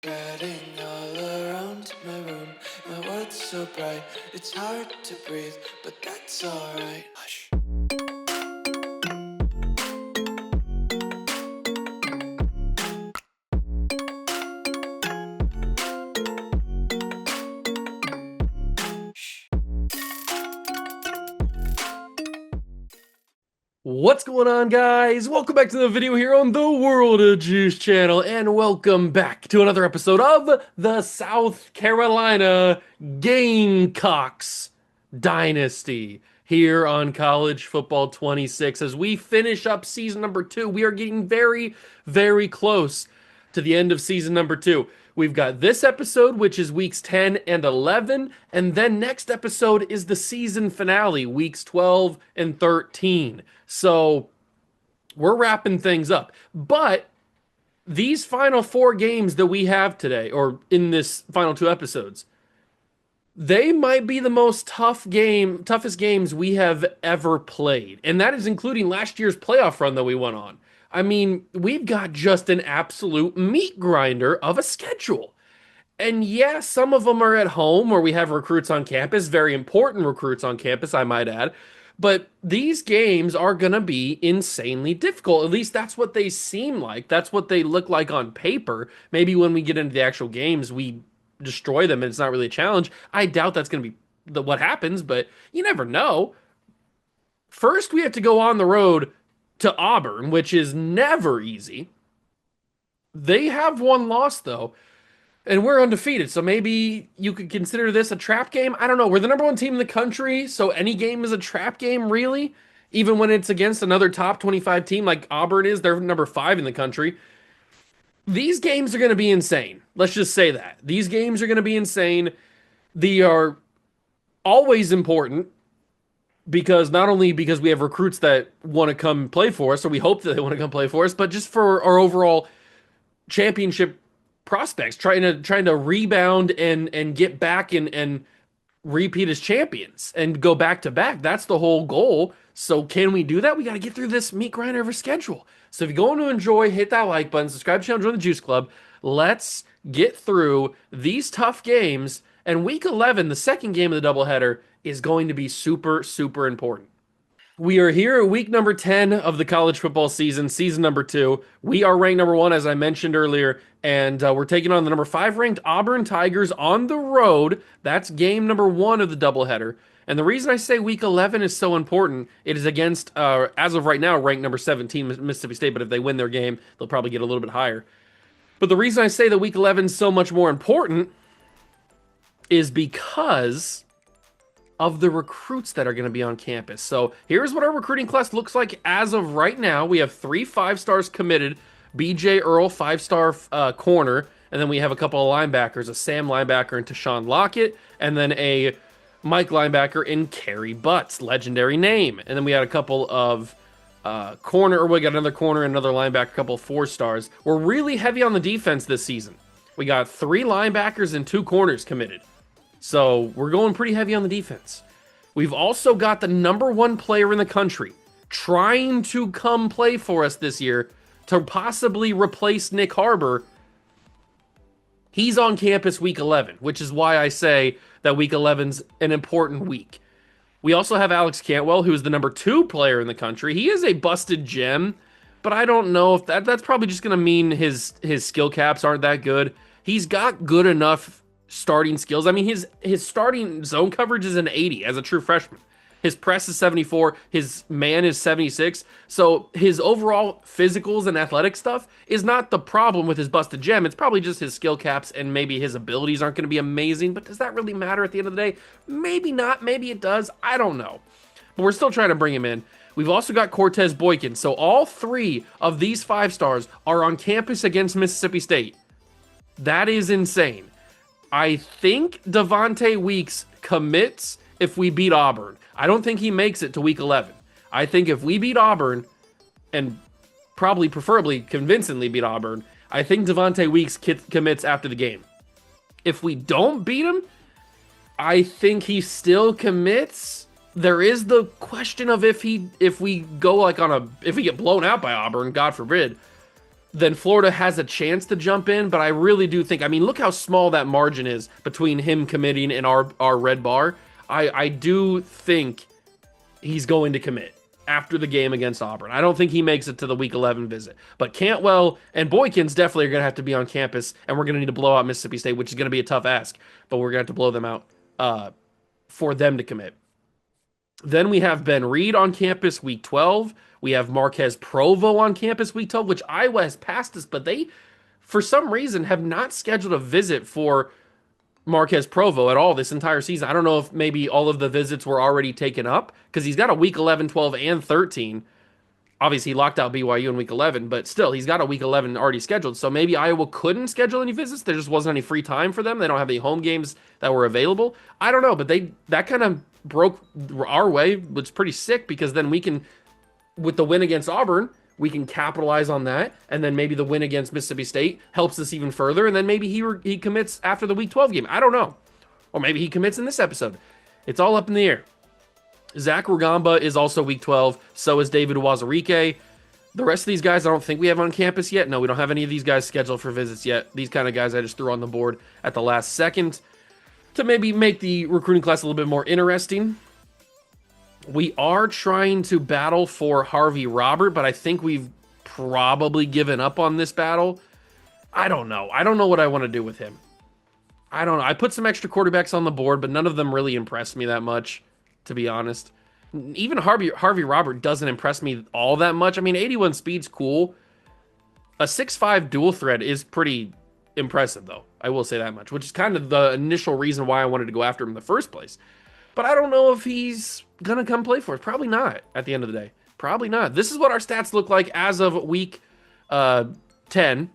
Spreading all around my room, my world's so bright, it's hard to breathe, but that's alright. Hush. What's going on, guys? Welcome back to the video here on the World of Juice channel, and welcome back to another episode of the South Carolina Gamecocks Dynasty here on College Football 26. As we finish up season number 2, we are getting very, very close to the end of season number 2. We've got this episode, which is weeks 10 and 11, and then next episode is the season finale, weeks 12 and 13. So we're wrapping things up. But these final 4 games that we have today, or in this final 2 episodes, they might be the most toughest games we have ever played. And that is including last year's playoff run that we went on. I mean, we've got just an absolute meat grinder of a schedule. And yeah, some of them are at home where we have recruits on campus, very important recruits on campus, I might add. But these games are going to be insanely difficult. At least that's what they seem like. That's what they look like on paper. Maybe when we get into the actual games, we destroy them and it's not really a challenge. I doubt that's going to be what happens, but you never know. First, we have to go on the road to Auburn, which is never easy. They have one loss, though, and we're undefeated. So maybe you could consider this a trap game. I don't know. We're the number 1 team in the country, so any game is a trap game, really. Even when it's against another top 25 team like Auburn is, they're number 5 in the country. These games are going to be insane. Let's just say that. These games are going to be insane. They are always important. Because not only because we have recruits that want to come play for us, or we hope that they want to come play for us, but just for our overall championship prospects, trying to rebound and get back and repeat as champions and go back to back. That's the whole goal. So can we do that? We got to get through this meat grinder of a schedule. So if you're going to enjoy, hit that like button, subscribe to the channel, join the Juice Club. Let's get through these tough games. And week 11, the second game of the doubleheader, is going to be super, super important. We are here at week number 10 of the college football season, season number 2. We are ranked number 1, as I mentioned earlier, and we're taking on the number 5 ranked Auburn Tigers on the road. That's game number 1 of the doubleheader. And the reason I say week 11 is so important, it is against, as of right now, ranked number 17, Mississippi State, but if they win their game, they'll probably get a little bit higher. But the reason I say that week 11 is so much more important is because of the recruits that are going to be on campus. So here's what our recruiting class looks like as of right now. We have 3 5-stars committed. BJ Earl, 5-star corner. And then we have a couple of linebackers, a Sam linebacker and Tashawn Lockett. And then a Mike linebacker in Kerry Butts, legendary name. And then we had a couple of we got another corner, another linebacker, a couple of 4-stars. We're really heavy on the defense this season. We got 3 linebackers and 2 corners committed. So we're going pretty heavy on the defense. We've also got the number 1 player in the country trying to come play for us this year to possibly replace Nick Harbor. He's on campus week 11, which is why I say that week 11's an important week. We also have Alex Cantwell, who is the number 2 player in the country. He is a busted gem, but I don't know if that's probably just going to mean his skill caps aren't that good. He's got good enough starting skills. I mean, his starting zone coverage is an 80 as a true freshman. His press is 74. His man is 76. So his overall physicals and athletic stuff is not the problem with his busted gem. It's probably just his skill caps and maybe his abilities aren't going to be amazing. But does that really matter at the end of the day? Maybe not. Maybe it does. I don't know. But we're still trying to bring him in. We've also got Cortez Boykin. So all 3 of these 5-stars are on campus against Mississippi State. That is insane. I think Devontae Weeks commits if we beat Auburn. I don't think he makes it to week 11. I think if we beat Auburn, and probably preferably convincingly beat Auburn, I think Devontae Weeks commits after the game. If we don't beat him, I think he still commits. There is the question of if we go like if we get blown out by Auburn, God forbid, then Florida has a chance to jump in. But I really do think, I mean, look how small that margin is between him committing and our red bar. I do think he's going to commit after the game against Auburn. I don't think he makes it to the Week 11 visit. But Cantwell and Boykins definitely are going to have to be on campus, and we're going to need to blow out Mississippi State, which is going to be a tough ask. But we're going to have to blow them out for them to commit. Then we have Ben Reed on campus Week 12. We have Marquez Provo on campus Week 12, which Iowa has passed us, but they, for some reason, have not scheduled a visit for Marquez Provo at all this entire season. I don't know if maybe all of the visits were already taken up because he's got a Week 11, 12, and 13. Obviously, he locked out BYU in Week 11, but still, he's got a Week 11 already scheduled. So maybe Iowa couldn't schedule any visits. There just wasn't any free time for them. They don't have any home games that were available. I don't know, but that kind of broke our way, which is pretty sick because then we can, with the win against Auburn, we can capitalize on that, and then maybe the win against Mississippi State helps us even further, and then maybe he commits after the Week 12 game. I don't know. Or maybe he commits in this episode. It's all up in the air. Zach Rugamba is also Week 12. So is David Wazarike. The rest of these guys I don't think we have on campus yet. No, we don't have any of these guys scheduled for visits yet. These kind of guys I just threw on the board at the last second to maybe make the recruiting class a little bit more interesting. We are trying to battle for Harvey Robert, but I think we've probably given up on this battle. I don't know. I don't know what I want to do with him. I don't know. I put some extra quarterbacks on the board, but none of them really impressed me that much, to be honest. Even Harvey Robert doesn't impress me all that much. I mean, 81 speed's cool. A 6'5 dual threat is pretty impressive, though. I will say that much, which is kind of the initial reason why I wanted to go after him in the first place. But I don't know if he's going to come play for us. Probably not at the end of the day. Probably not. This is what our stats look like as of Week 10.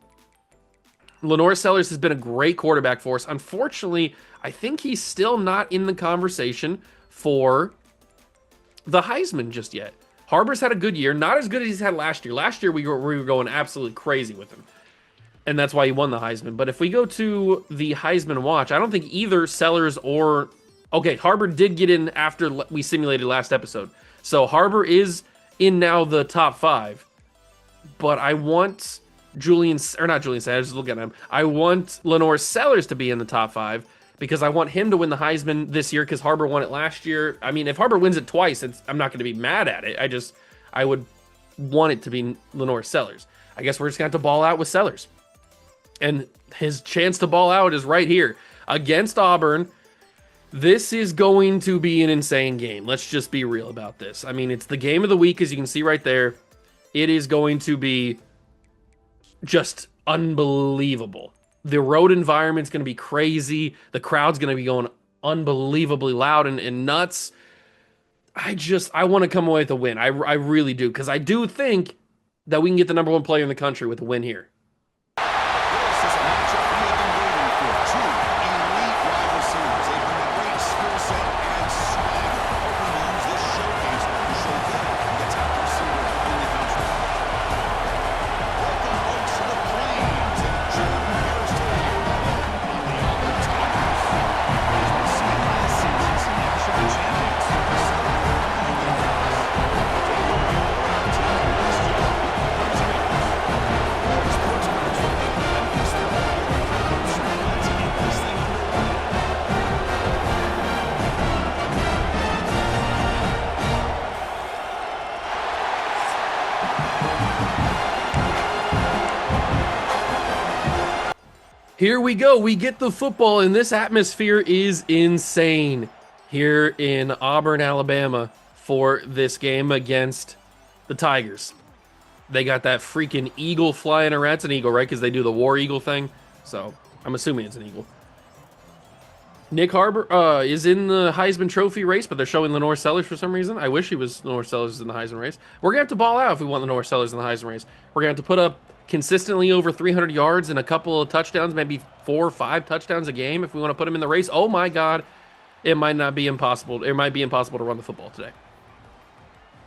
Lenore Sellers has been a great quarterback for us. Unfortunately, I think he's still not in the conversation for the Heisman just yet. Harbor's had a good year. Not as good as he's had last year. Last year, we were going absolutely crazy with him. And that's why he won the Heisman. But if we go to the Heisman watch, I don't think either Sellers or... Okay, Harbor did get in after we simulated last episode. So Harbor is in now the top 5. But I want not Julian Sanders, I just look at him. I want Lenore Sellers to be in the top 5 because I want him to win the Heisman this year because Harbor won it last year. I mean, if Harbor wins it twice, I'm not going to be mad at it. I would want it to be Lenore Sellers. I guess we're just going to have to ball out with Sellers. And his chance to ball out is right here against Auburn. This is going to be an insane game. Let's just be real about this. I mean, it's the game of the week, as you can see right there. It is going to be just unbelievable. The road environment's going to be crazy. The crowd's going to be going unbelievably loud and nuts. I want to come away with a win. I really do, because I do think that we can get the number 1 player in the country with a win here. Here we go. We get the football, and this atmosphere is insane here in Auburn, Alabama for this game against the Tigers. They got that freaking eagle flying around. It's an eagle, right? Because they do the war eagle thing. So I'm assuming it's an eagle. Nick Harbor is in the Heisman Trophy race, but they're showing Lenore Sellers for some reason. I wish he was Lenore Sellers in the Heisman race. We're going to have to ball out if we want Lenore Sellers in the Heisman race. We're going to have to put up consistently over 300 yards and a couple of touchdowns, maybe 4 or 5 touchdowns a game if we want to put him in the race. Oh my God, it might not be impossible. It might be impossible to run the football today.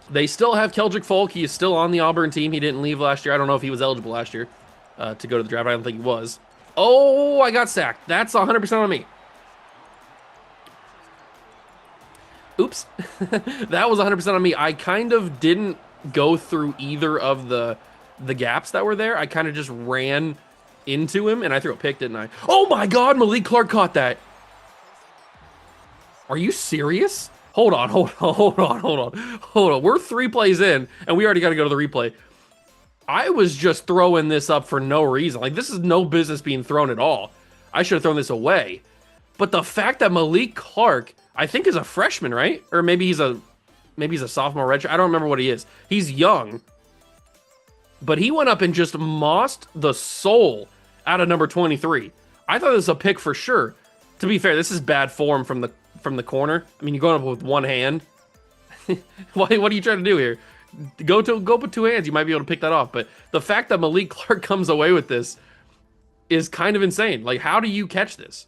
They still have Keldrick Folk. He is still on the Auburn team. He didn't leave last year. I don't know if he was eligible last year to go to the draft. I don't think he was. Oh, I got sacked. That's 100% on me. Oops. That was 100% on me. I kind of didn't go through either of the the gaps that were there, I kind of just ran into him, and I threw a pick, didn't I? Oh my God, Malik Clark caught that. Are you serious? Hold on, hold on, hold on, hold on, hold on. We're 3 plays in, and we already got to go to the replay. I was just throwing this up for no reason. Like, this is no business being thrown at all. I should have thrown this away. But the fact that Malik Clark, I think, is a freshman, right? Or maybe he's a sophomore redshirt. I don't remember what he is. He's young. But he went up and just mossed the soul out of number 23. I thought this was a pick for sure. To be fair, this is bad form from the corner. I mean, you're going up with one hand. What are you trying to do here? Go with 2 hands. You might be able to pick that off. But the fact that Malik Clark comes away with this is kind of insane. Like, how do you catch this?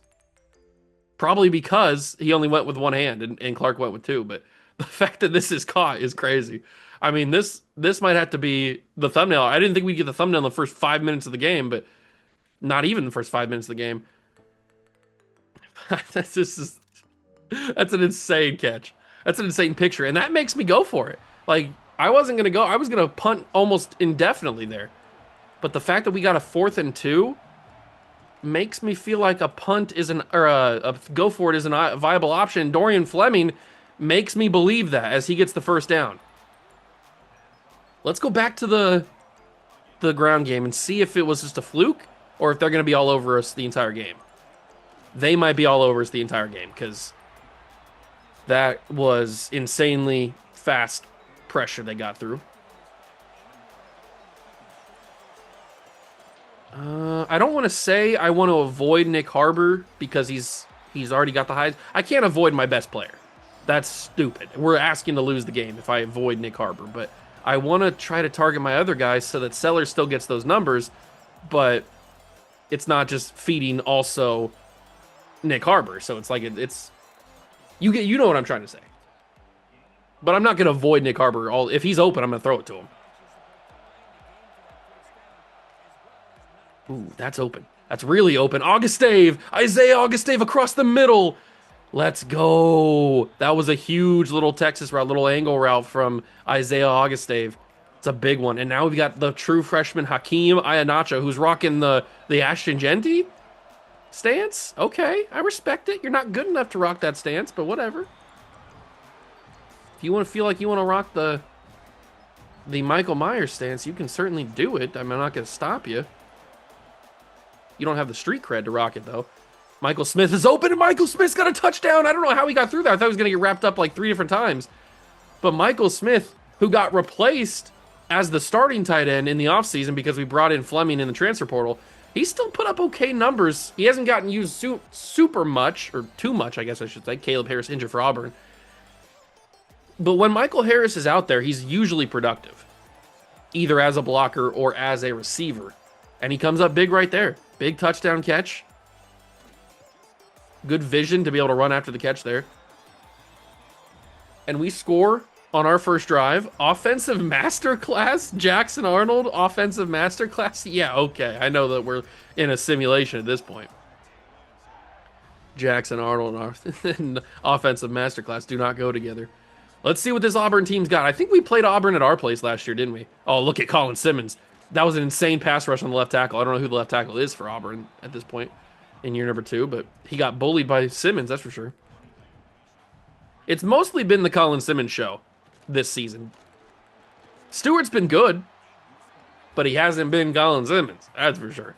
Probably because he only went with one hand and Clark went with 2. But the fact that this is caught is crazy. I mean, this might have to be the thumbnail. I didn't think we'd get the thumbnail in the first 5 minutes of the game, but not even the first 5 minutes of the game. That's an insane catch. That's an insane picture, and that makes me go for it. Like, I wasn't gonna go. I was gonna punt almost indefinitely there, but the fact that we got a 4th and 2 makes me feel like a punt a go for it isn't a viable option. Dorian Fleming makes me believe that as he gets the first down. Let's go back to the ground game and see if it was just a fluke or if they're going to be all over us the entire game. They might be all over us the entire game because that was insanely fast pressure they got through. I don't want to say I want to avoid Nick Harbor because he's already got the highs. I can't avoid my best player. That's stupid. We're asking to lose the game if I avoid Nick Harbor, but I want to try to target my other guys so that Sellers still gets those numbers, but it's not just feeding also Nick Harbor. So it's like you know what I'm trying to say. But I'm not going to avoid Nick Harbor. If he's open, I'm going to throw it to him. Ooh, that's open. That's really open. Isaiah Augustave across the middle. Let's go. That was a huge little Texas route, little angle route from Isaiah Augustave. It's a big one. And now we've got the true freshman Hakeem Ayanacho, who's rocking the Ashton Genty stance. Okay, I respect it. You're not good enough to rock that stance, but whatever. If you want to feel like you want to rock the Michael Myers stance, you can certainly do it. I'm not going to stop you. You don't have the street cred to rock it, though. Michael Smith is open, and Michael Smith's got a touchdown. I don't know how he got through that. I thought he was going to get wrapped up like 3 different times. But Michael Smith, who got replaced as the starting tight end in the offseason because we brought in Fleming in the transfer portal, he still put up okay numbers. He hasn't gotten used super much, or too much, I guess I should say. Caleb Harris injured for Auburn. But when Michael Harris is out there, he's usually productive, either as a blocker or as a receiver. And he comes up big right there. Big touchdown catch. Good vision to be able to run after the catch there. And we score on our first drive. Offensive masterclass, Jackson Arnold, offensive masterclass. Yeah, okay. I know that we're in a simulation at this point. Jackson Arnold and offensive masterclass do not go together. Let's see what this Auburn team's got. I think we played Auburn at our place last year, didn't we? Oh, look at Colin Simmons. That was an insane pass rush on the left tackle. I don't know who the left tackle is for Auburn at this point in year number 2, but he got bullied by Simmons, that's for sure. It's mostly been the Colin Simmons show this season. Stewart's been good, but he hasn't been Colin Simmons, that's for sure.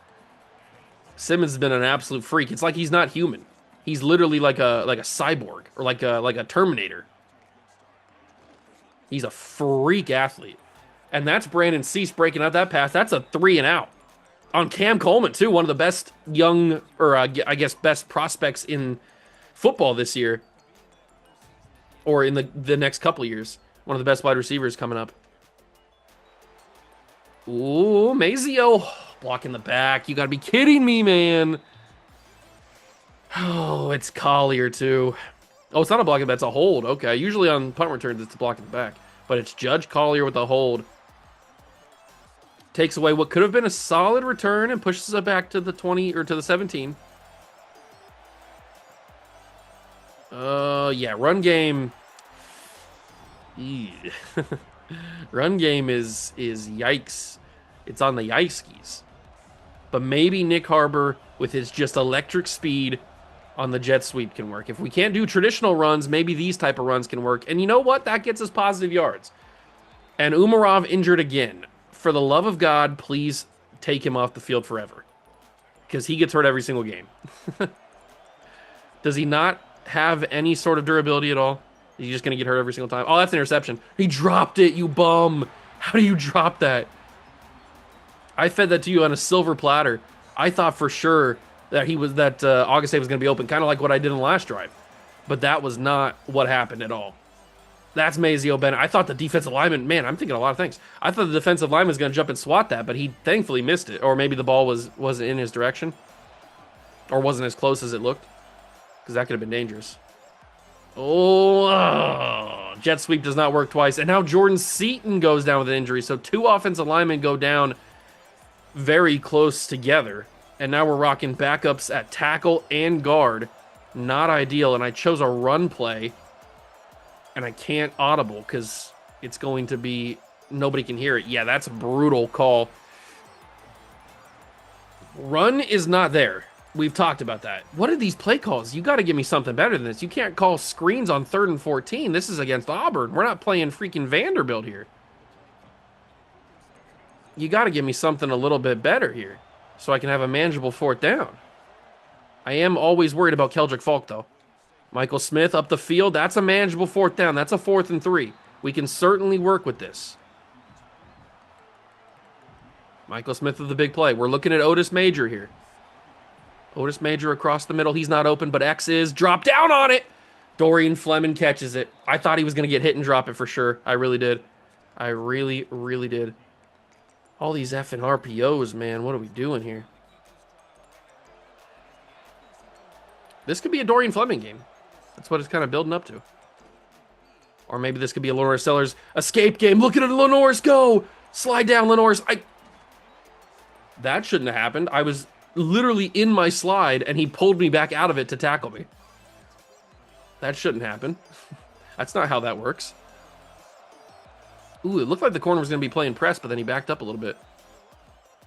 Simmons has been an absolute freak. It's like he's not human. He's literally like a cyborg or like a Terminator. He's a freak athlete. And that's Brandon Cease breaking out that pass. That's a 3 and out. On Cam Coleman, too. One of the best young, or I guess best prospects in football this year. Or in the next couple of years. One of the best wide receivers coming up. Ooh, Mazio. Blocking the back. You gotta be kidding me, man. Oh, it's Collier, too. Oh, it's not a blocking back. It's a hold. Okay. Usually on punt returns, it's a blocking the back. But it's Judge Collier with a hold. Takes away what could have been a solid return and pushes it back to the 20 or to the 17. Yeah, run game. Run game is yikes. It's on the ice skis. But maybe Nick Harbor, with his just electric speed on the jet sweep, can work. If we can't do traditional runs, maybe these type of runs can work. And you know what? That gets us positive yards. And Umarov injured again. For the love of God, please take him off the field forever. Because he gets hurt every single game. Does he not have any sort of durability at all? Is he just going to get hurt every single time? Oh, that's an interception. He dropped it, you bum. How do you drop that? I fed that to you on a silver platter. I thought for sure that Augustave was going to be open, kind of like what I did in the last drive. But that was not what happened at all. That's Mazio Bennett. I thought the defensive lineman, man, I'm thinking a lot of things. I thought the defensive lineman was going to jump and swat that, but he thankfully missed it. Or maybe the ball was in his direction. Or wasn't as close as it looked. Because that could have been dangerous. Oh, jet sweep does not work twice. And now Jordan Seaton goes down with an injury. So 2 offensive linemen go down very close together. And now we're rocking backups at tackle and guard. Not ideal. And I chose a run play. And I can't audible because it's going to be... Nobody can hear it. Yeah, that's a brutal call. Run is not there. We've talked about that. What are these play calls? You got to give me something better than this. You can't call screens on 3rd and 14. This is against Auburn. We're not playing freaking Vanderbilt here. You got to give me something a little bit better here so I can have a manageable 4th down. I am always worried about Keldrick Falk, though. Michael Smith up the field. That's a manageable 4th down. That's a 4th and 3. We can certainly work with this. Michael Smith with the big play. We're looking at Otis Major here. Otis Major across the middle. He's not open, but X is. Drop down on it. Dorian Fleming catches it. I thought he was going to get hit and drop it for sure. I really did. I really, really did. All these effing RPOs, man. What are we doing here? This could be a Dorian Fleming game. That's what it's kind of building up to. Or maybe this could be a Lenore Sellers escape game. Look at it, Lenore's go. Slide down, Lenore's. That shouldn't have happened. I was literally in my slide, and he pulled me back out of it to tackle me. That shouldn't happen. That's not how that works. Ooh, it looked like the corner was going to be playing press, but then he backed up a little bit.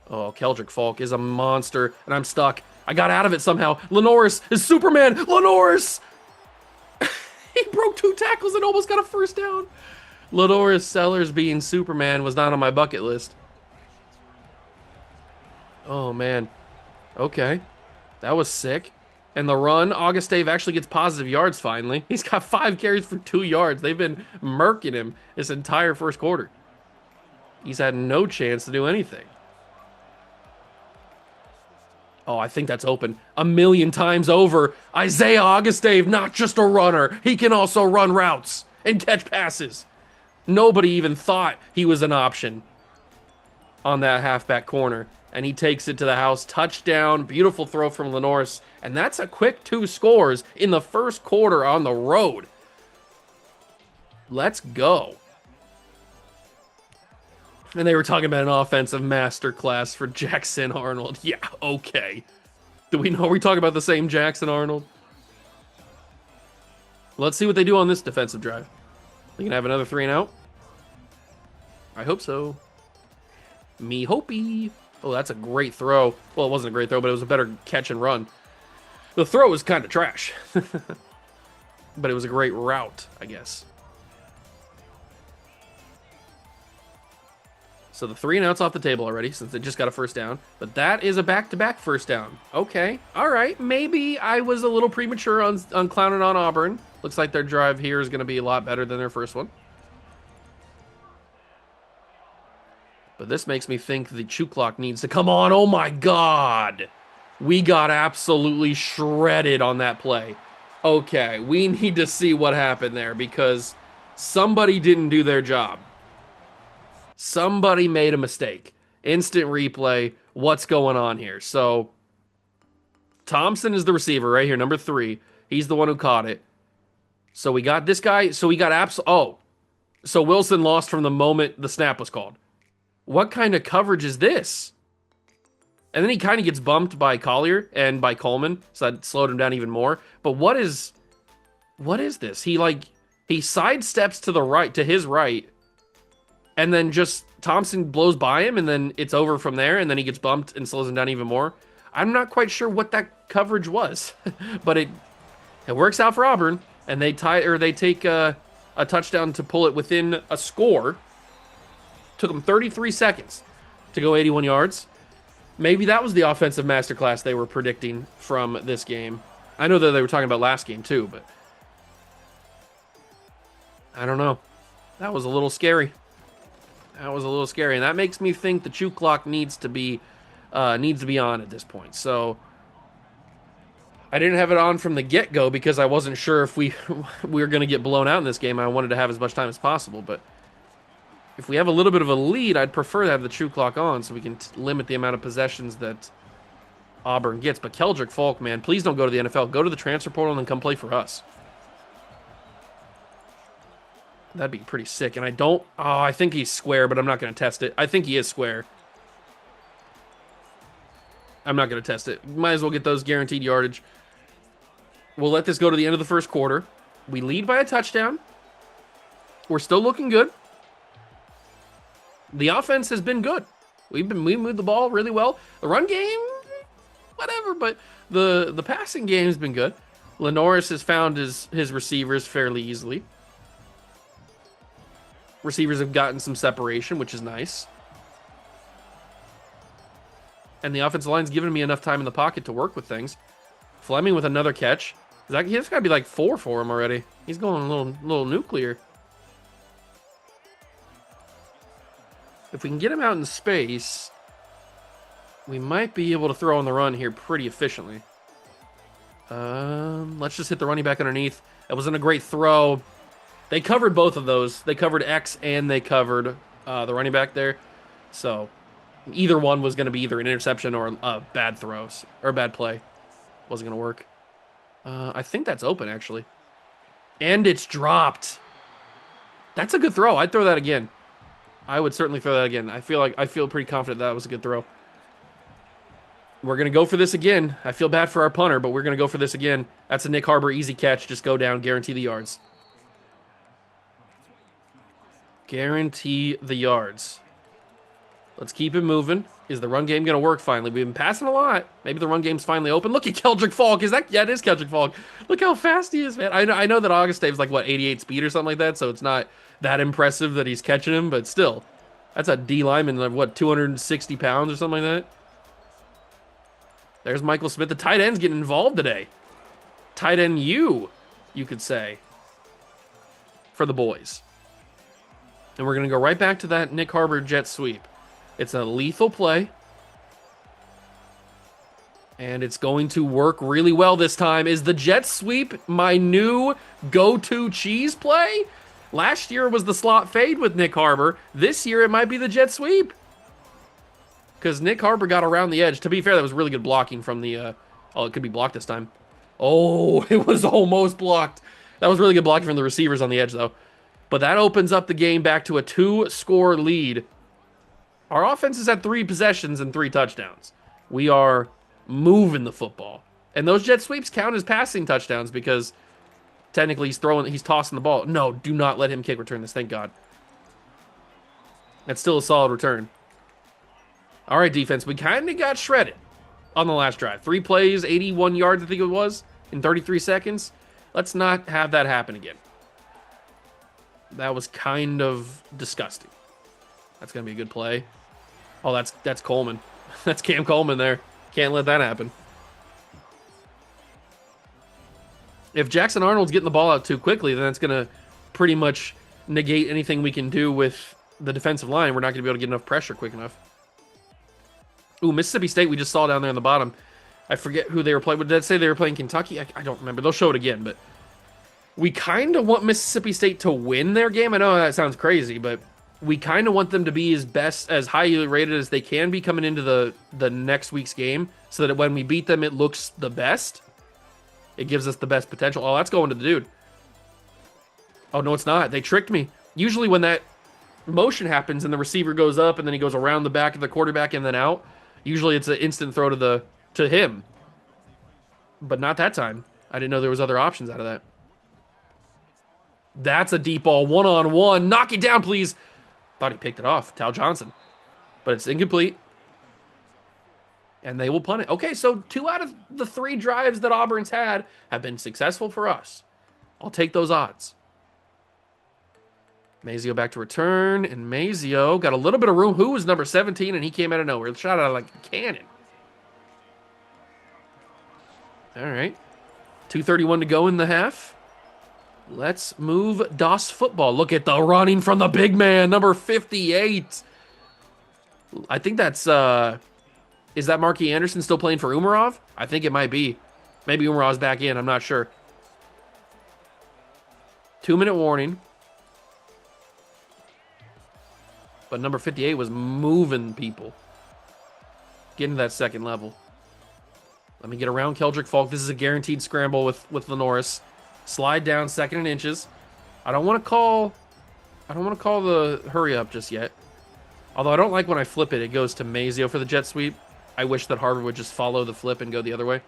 Oh, Keldrick Falk is a monster, and I'm stuck. I got out of it somehow. Lenoris is Superman. Lenoris! He broke 2 tackles and almost got a 1st down. Lenoris Sellers being Superman was not on my bucket list. Oh, man. Okay. That was sick. And the run, Augustave actually gets positive yards finally. He's got 5 carries for 2 yards. They've been murking him this entire first quarter. He's had no chance to do anything. Oh, I think that's open a million times over. Isaiah Augustave, not just a runner. He can also run routes and catch passes. Nobody even thought he was an option on that halfback corner. And he takes it to the house. Touchdown. Beautiful throw from Lenoris. And that's a quick 2 scores in the first quarter on the road. Let's go. And they were talking about an offensive masterclass for Jackson Arnold. Yeah, okay. Do we know we're talking about the same Jackson Arnold? Let's see what they do on this defensive drive. They can have another 3 and out? I hope so. Me hopey. Oh, that's a great throw. Well, it wasn't a great throw, but it was a better catch and run. The throw was kind of trash. But it was a great route, I guess. So the 3 and out's off the table already since they just got a 1st down. But that is a back-to-back 1st down. Okay. All right. Maybe I was a little premature on clowning on Auburn. Looks like their drive here is going to be a lot better than their first one. But this makes me think the Chu clock needs to come on. Oh, my God. We got absolutely shredded on that play. Okay. We need to see what happened there because somebody didn't do their job. Somebody made a mistake. Instant replay. What's going on here? So, Thompson is the receiver right here, number 3. He's the one who caught it. So we got this guy. So we got so Wilson lost from the moment the snap was called. What kind of coverage is this? And then he kind of gets bumped by Collier and by Coleman, so that slowed him down even more. But what is this? He sidesteps to the right, to his right. and then just Thompson blows by him, and then it's over from there, and then he gets bumped and slows him down even more. I'm not quite sure what that coverage was, but it works out for Auburn, and they take a touchdown to pull it within a score. Took them 33 seconds to go 81 yards. Maybe that was the offensive masterclass they were predicting from this game. I know that they were talking about last game too, but I don't know. That was a little scary. That was a little scary, and that makes me think the chew clock needs to be on at this point. So I didn't have it on from the get-go because I wasn't sure if we were going to get blown out in this game. I wanted to have as much time as possible, but if we have a little bit of a lead, I'd prefer to have the chew clock on so we can limit the amount of possessions that Auburn gets. But Keldrick Falk, man, please don't go to the NFL. Go to the transfer portal and then come play for us. That'd be pretty sick. And I think he's square, but I'm not going to test it. I think he is square. I'm not going to test it. Might as well get those guaranteed yardage. We'll let this go to the end of the first quarter. We lead by a touchdown. We're still looking good. The offense has been good. We moved the ball really well. The run game, whatever, but the passing game has been good. Lenoris has found his receivers fairly easily. Receivers have gotten some separation, which is nice. And the offensive line's given me enough time in the pocket to work with things. Fleming with another catch. He's got to be like 4 for him already. He's going a little nuclear. If we can get him out in space, we might be able to throw on the run here pretty efficiently. Let's just hit the running back underneath. That wasn't a great throw. They covered both of those. They covered X and they covered the running back there. So either one was going to be either an interception or bad throws or a bad play. Wasn't going to work. I think that's open, actually. And it's dropped. That's a good throw. I'd throw that again. I would certainly throw that again. I feel pretty confident that was a good throw. We're going to go for this again. I feel bad for our punter, but we're going to go for this again. That's a Nick Harbor easy catch. Just go down, guarantee the yards. Guarantee the yards. Let's keep it moving. Is the run game going to work finally? We've been passing a lot. Maybe the run game's finally open. Look at Keldrick Falk. Yeah, it is Keldrick Falk. Look how fast he is, man. I know that Augustave's like, 88 speed or something like that, so it's not that impressive that he's catching him, but still. That's a D lineman of, 260 pounds or something like that? There's Michael Smith. The tight end's getting involved today. Tight end you could say, for the boys. And we're going to go right back to that Nick Harbor jet sweep. It's a lethal play. And it's going to work really well this time. Is the jet sweep my new go-to cheese play? Last year was the slot fade with Nick Harbor. This year it might be the jet sweep. Because Nick Harbor got around the edge. To be fair, that was really good blocking from the... oh, it could be blocked this time. Oh, it was almost blocked. That was really good blocking from the receivers on the edge, though. But that opens up the game back to a 2-score lead. Our offense is at 3 possessions and 3 touchdowns. We are moving the football. And those jet sweeps count as passing touchdowns because technically he's tossing the ball. No, do not let him kick return this, thank God. That's still a solid return. All right, defense, we kind of got shredded on the last drive. 3 plays, 81 yards, I think it was, in 33 seconds. Let's not have that happen again. That was kind of disgusting. That's going to be a good play. Oh, that's Coleman. That's Cam Coleman there. Can't let that happen. If Jackson Arnold's getting the ball out too quickly, then that's going to pretty much negate anything we can do with the defensive line. We're not going to be able to get enough pressure quick enough. Ooh, Mississippi State, we just saw down there in the bottom. I forget who they were playing. Did that say they were playing Kentucky? I don't remember. They'll show it again, but we kind of want Mississippi State to win their game. I know that sounds crazy, but we kind of want them to be as highly rated as they can be coming into the next week's game so that when we beat them, it looks the best. It gives us the best potential. Oh, that's going to the dude. Oh, no, it's not. They tricked me. Usually when that motion happens and the receiver goes up and then he goes around the back of the quarterback and then out, usually it's an instant throw to him. But not that time. I didn't know there was other options out of that. That's a deep ball. 1-on-1. Knock it down, please. Thought he picked it off. Tal Johnson. But it's incomplete. And they will punt it. Okay, so 2 out of the 3 drives that Auburn's had have been successful for us. I'll take those odds. Mazio back to return, and Mazio got a little bit of room. Who was number 17, and he came out of nowhere. Shot out like a cannon. All right. 2:31 to go in the half. Let's move DOS football. Look at the running from the big man, number 58. I think that's, is that Marky Anderson still playing for Umarov? I think it might be. Maybe Umarov's back in, I'm not sure. 2-minute warning. But number 58 was moving people. Getting to that second level. Let me get around Keldrick Falk. This is a guaranteed scramble with Lenoris. Slide down, 2nd and inches. I don't want to call the hurry up just yet. Although I don't like when I flip it, it goes to Mazio for the jet sweep. I wish that Harvard would just follow the flip and go the other way.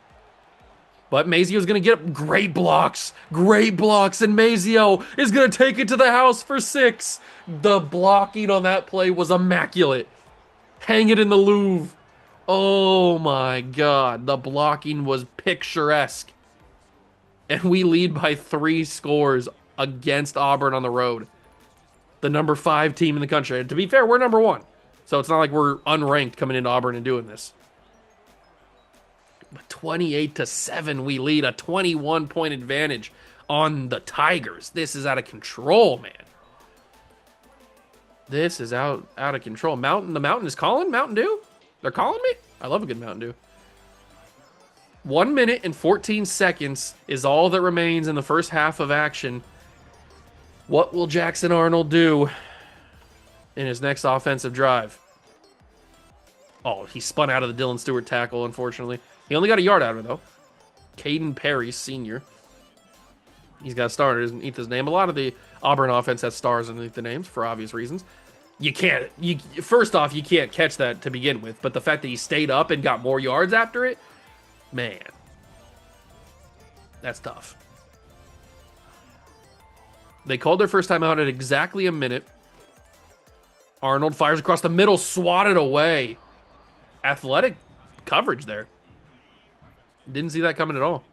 But Mazio's going to get great blocks. Great blocks. And Mazio is going to take it to the house for 6. The blocking on that play was immaculate. Hang it in the Louvre. Oh my God. The blocking was picturesque. And we lead by 3 scores against Auburn on the road. The number 5 team in the country. And to be fair, we're number 1. So it's not like we're unranked coming into Auburn and doing this. 28-7, we lead, a 21-point advantage on the Tigers. This is out of control, man. This is out of control. The Mountain is calling? Mountain Dew? They're calling me? I love a good Mountain Dew. 1 minute and 14 seconds is all that remains in the first half of action. What will Jackson Arnold do in his next offensive drive? Oh, he spun out of the Dylan Stewart tackle, unfortunately. He only got a yard out of it, though. Caden Perry, senior. He's got stars underneath his name. A lot of the Auburn offense has stars underneath the names for obvious reasons. First off, you can't catch that to begin with, but the fact that he stayed up and got more yards after it, man, that's tough. They called their first time out at exactly a minute. Arnold fires across the middle, swatted away. Athletic coverage there. Didn't see that coming at all.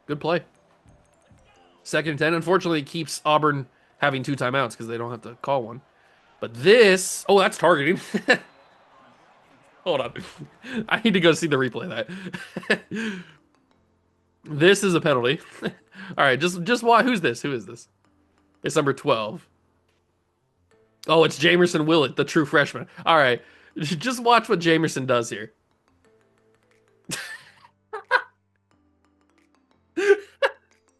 Good play. 2nd and 10. Unfortunately, it keeps Auburn having 2 timeouts because they don't have to call one. But this... Oh, that's targeting. Hold on. I need to go see the replay of that. This is a penalty. All right, just why? Who's this? Who is this? It's number 12. Oh, it's Jamerson Willett, the true freshman. All right, just watch what Jamerson does here.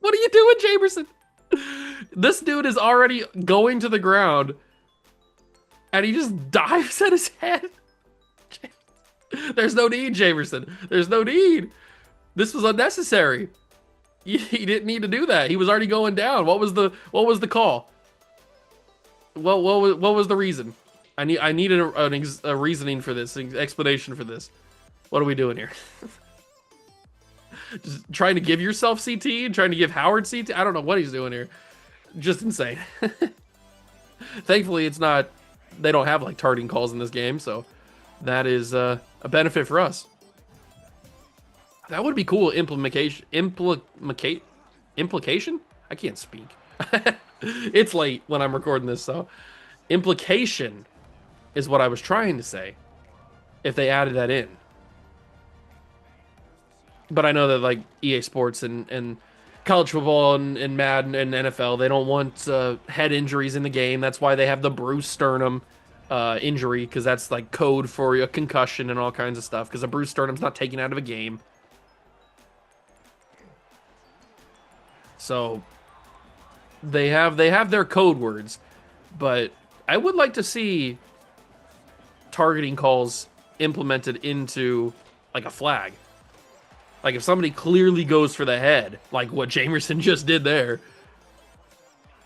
What are you doing, Jamerson? This dude is already going to the ground, and he just dives at his head. There's no need, Jamerson. There's no need. This was unnecessary. He didn't need to do that. He was already going down. What was the call? What was the reason? I needed a reasoning for this, an explanation for this. What are we doing here? Just trying to give yourself CT and trying to give Howard CT? I don't know what he's doing here. Just insane. Thankfully, it's not... They don't have, like, targeting calls in this game, so that is a benefit for us. That would be cool. Implication? I can't speak. It's late when I'm recording this, so... Implication is what I was trying to say if they added that in. But I know that, like, EA Sports and college football and Madden and NFL, they don't want head injuries in the game. That's why they have the bruised sternum injury, because that's, like, code for a concussion and all kinds of stuff, because a bruised sternum's not taken out of a game. So they have their code words, but I would like to see targeting calls implemented into, like, a flag. Like, if somebody clearly goes for the head, like what Jamerson just did there,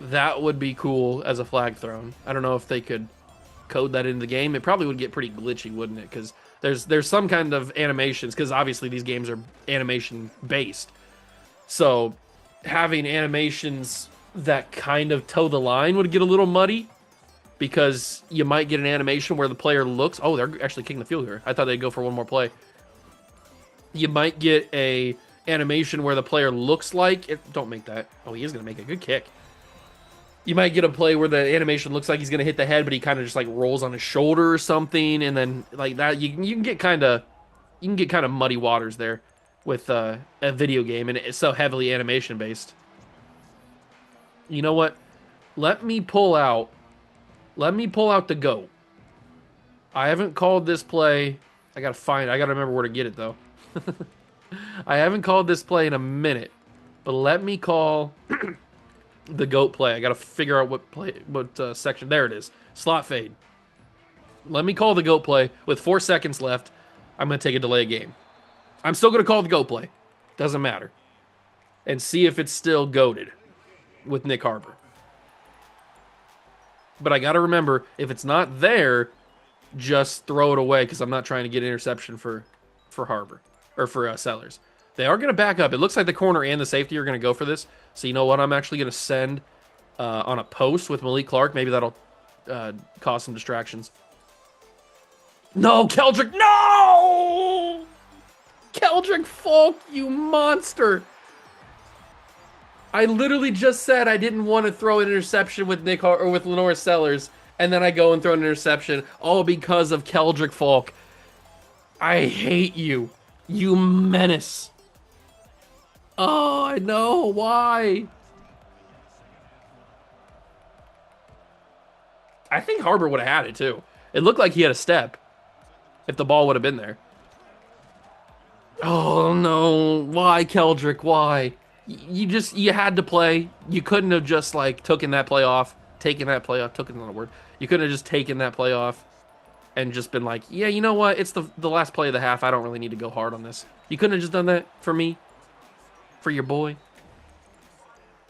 that would be cool as a flag thrown. I don't know if they could code that into the game. It probably would get pretty glitchy, wouldn't it? Because there's some kind of animations, because obviously these games are animation-based. So having animations that kind of toe the line would get a little muddy. because you might get an animation where the player looks. Oh, they're actually kicking the field here. I thought they'd go for one more play. You might get a animation where the player looks like it. Don't make that. Oh, he is going to make a good kick. You might get a play where the animation looks like he's going to hit the head, but he kind of just like rolls on his shoulder or something, and then like that you can get kind of muddy waters there with a video game, and it's so heavily animation based. You know what? Let me pull out the GOAT. I haven't called this play. I gotta remember where to get it though. I haven't called this play in a minute, but let me call the GOAT play. I gotta figure out what section. There it is. Slot fade. Let me call the GOAT play with 4 seconds left. I'm gonna take a delay game. I'm still gonna call the GOAT play. Doesn't matter. And see if it's still goated with Nick Harbor. But I gotta remember, if it's not there, just throw it away because I'm not trying to get an interception for Harbor or for Sellers. They are going to back up. It looks like the corner and the safety are going to go for this. So you know what? I'm actually going to send on a post with Malik Clark. Maybe that'll cause some distractions. No, Keldrick. No! Keldrick Falk, you monster. I literally just said I didn't want to throw an interception with with Lenore Sellers, and then I go and throw an interception, all because of Keldrick Falk. I hate you. You menace. Oh, I know. Why? I think Harbor would have had it, too. It looked like he had a step if the ball would have been there. Oh, no. Why, Keldrick? Why? You had to play. You couldn't have just, like, taken that play off. Took it not a word. You couldn't have just taken that play off and just been like, yeah, you know what? It's the last play of the half. I don't really need to go hard on this. You couldn't have just done that for me? For your boy?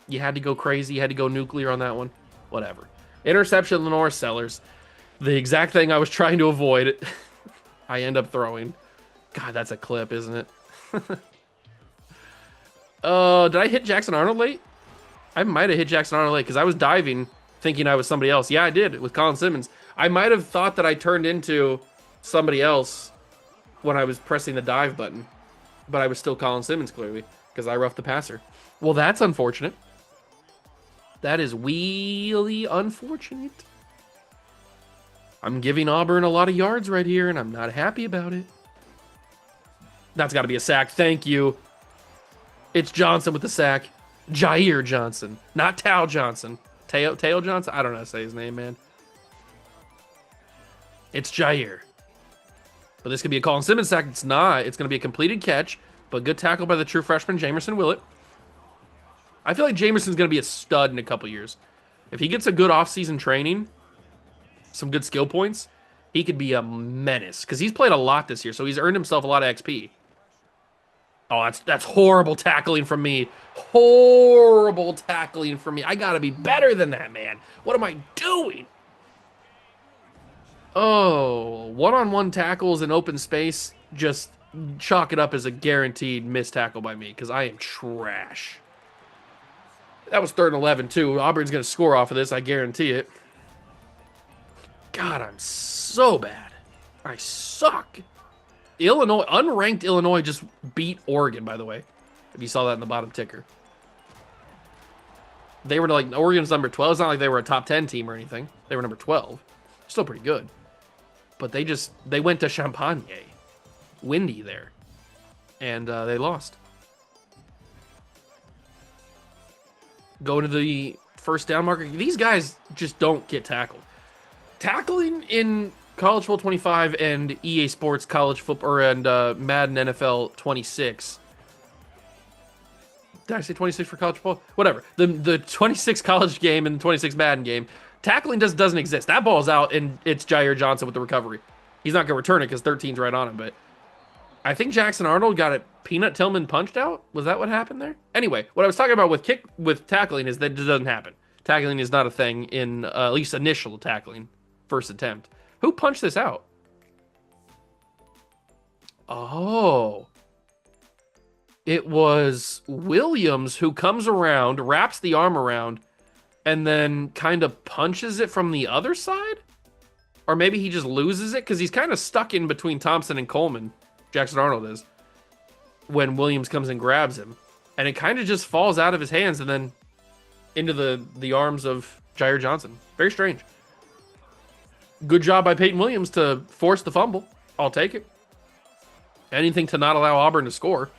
You had to go crazy. You had to go nuclear on that one. Whatever. Interception, Lenore Sellers. The exact thing I was trying to avoid. I end up throwing. God, that's a clip, isn't it? Did I hit Jackson Arnold late? I might have hit Jackson Arnold late because I was diving thinking I was somebody else. Yeah, I did with Colin Simmons. I might have thought that I turned into somebody else when I was pressing the dive button, but I was still Colin Simmons clearly because I roughed the passer. Well, that's unfortunate. That is really unfortunate. I'm giving Auburn a lot of yards right here, and I'm not happy about it. That's got to be a sack. Thank you. It's Johnson with the sack. Jair Johnson, not Tao Johnson. Tao Johnson? I don't know how to say his name, man. It's Jair. But this could be a Colin Simmons sack. It's not. It's going to be a completed catch, but good tackle by the true freshman, Jamerson Willett. I feel like Jamerson's going to be a stud in a couple years. If he gets a good offseason training, some good skill points, he could be a menace. Because he's played a lot this year, so he's earned himself a lot of XP. Oh, that's horrible tackling from me. Horrible tackling from me. I got to be better than that, man. What am I doing? Oh, one-on-one tackles in open space, just chalk it up as a guaranteed missed tackle by me because I am trash. That was 3rd and 11, too. Auburn's going to score off of this, I guarantee it. God, I'm so bad. I suck. Illinois, unranked Illinois just beat Oregon, by the way. If you saw that in the bottom ticker. They were like, Oregon's number 12. It's not like they were a top 10 team or anything. They were number 12. Still pretty good. But they went to Champagne. Windy there. And they lost. Going to the first down marker. These guys just don't get tackled. Tackling in College Football 25 and EA Sports College Football and Madden NFL 26. Did I say 26 for college football? Whatever. The 26 college game and the 26 Madden game. Tackling just doesn't exist. That ball's out, and it's Jair Johnson with the recovery. He's not going to return it because 13's right on him, but I think Jackson Arnold got it Peanut Tillman punched out. Was that what happened there? Anyway, what I was talking about with tackling is that it doesn't happen. Tackling is not a thing in at least initial tackling, first attempt. Who punched this out? Oh. It was Williams who comes around, wraps the arm around, and then kind of punches it from the other side? Or maybe he just loses it because he's kind of stuck in between Thompson and Coleman. Jackson Arnold is. When Williams comes and grabs him. And it kind of just falls out of his hands and then into the arms of Jair Johnson. Very strange. Good job by Peyton Williams to force the fumble. I'll take it. Anything to not allow Auburn to score.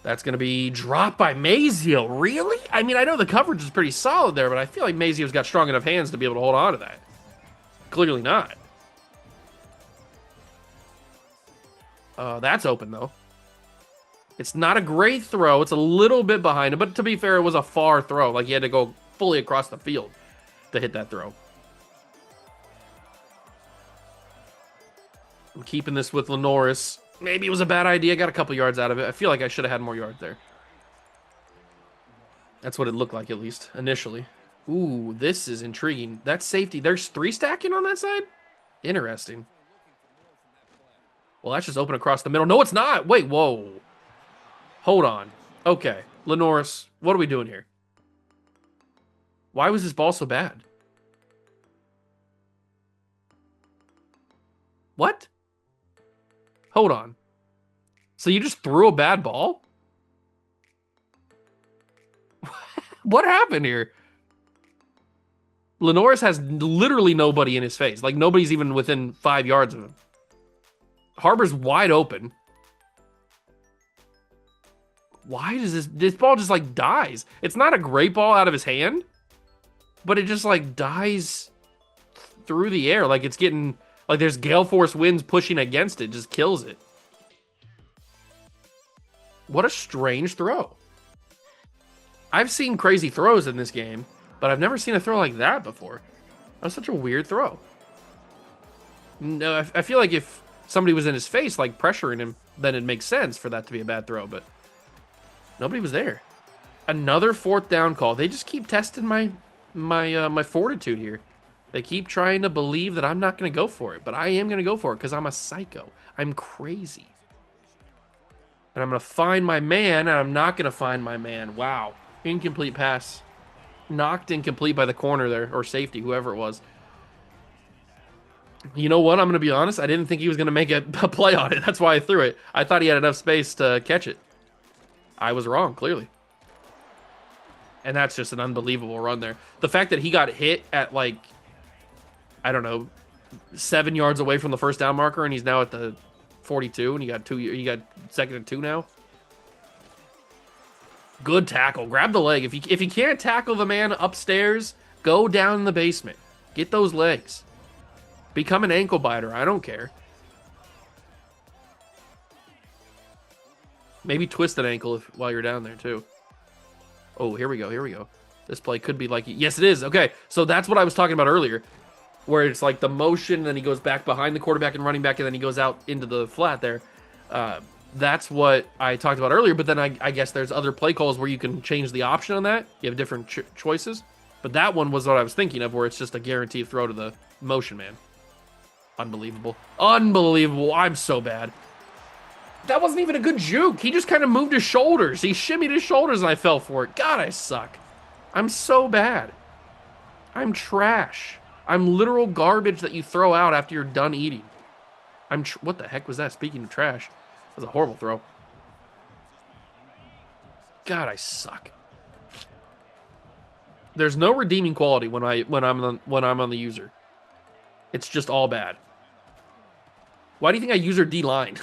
That's going to be dropped by Mazio. Really? I mean, I know the coverage is pretty solid there, but I feel like Mazio's got strong enough hands to be able to hold on to that. Clearly not. That's open, though. It's not a great throw. It's a little bit behind it, but to be fair, it was a far throw. Like, he had to go fully across the field to hit that throw. I'm keeping this with Lenoris. Maybe it was a bad idea. Got a couple yards out of it. I feel like I should have had more yards there. That's what it looked like, at least, initially. Ooh, this is intriguing. That safety. There's 3 stacking on that side? Interesting. Well, that's just open across the middle. No, it's not. Wait, whoa. Hold on. Okay, Lenoris, what are we doing here? Why was this ball so bad? What? Hold on. So you just threw a bad ball? What happened here? Lenoris has literally nobody in his face. Like, nobody's even within 5 yards of him. Harbor's wide open. Why does this ball just, like, dies? It's not a great ball out of his hand, but it just, like, dies through the air. Like, it's getting, like, there's gale force winds pushing against it. Just kills it. What a strange throw. I've seen crazy throws in this game, but I've never seen a throw like that before. That was such a weird throw. No, I feel like if somebody was in his face, like, pressuring him, then it makes sense for that to be a bad throw, but nobody was there. Another 4th down call. They just keep testing my fortitude here. They keep trying to believe that I'm not going to go for it, but I am going to go for it because I'm a psycho. I'm crazy. And I'm going to find my man, and I'm not going to find my man. Wow. Incomplete pass. Knocked incomplete by the corner there, or safety, whoever it was. You know what? I'm going to be honest. I didn't think he was going to make a play on it. That's why I threw it. I thought he had enough space to catch it. I was wrong, clearly. And that's just an unbelievable run there. The fact that he got hit at, like, I don't know, 7 yards away from the first down marker, and he's now at the 42, and you got 2nd and 2 now. Good tackle. Grab the leg. If you can't tackle the man upstairs, go down in the basement. Get those legs. Become an ankle biter. I don't care. Maybe twist an ankle while you're down there, too. Oh, here we go. Here we go. This play could be like... Yes, it is. Okay, so that's what I was talking about earlier, where it's like the motion, and then he goes back behind the quarterback and running back, and then he goes out into the flat there. That's what I talked about earlier, but then I guess there's other play calls where you can change the option on that. You have different choices. But that one was what I was thinking of, where it's just a guaranteed throw to the motion man. Unbelievable. Unbelievable. I'm so bad. That wasn't even a good juke. He just kind of moved his shoulders. He shimmied his shoulders and I fell for it. God, I suck. I'm so bad. I'm trash. I'm literal garbage that you throw out after you're done eating. What the heck was that? Speaking of trash, that was a horrible throw. God, I suck. There's no redeeming quality when I'm on the user. It's just all bad. Why do you think I user D line?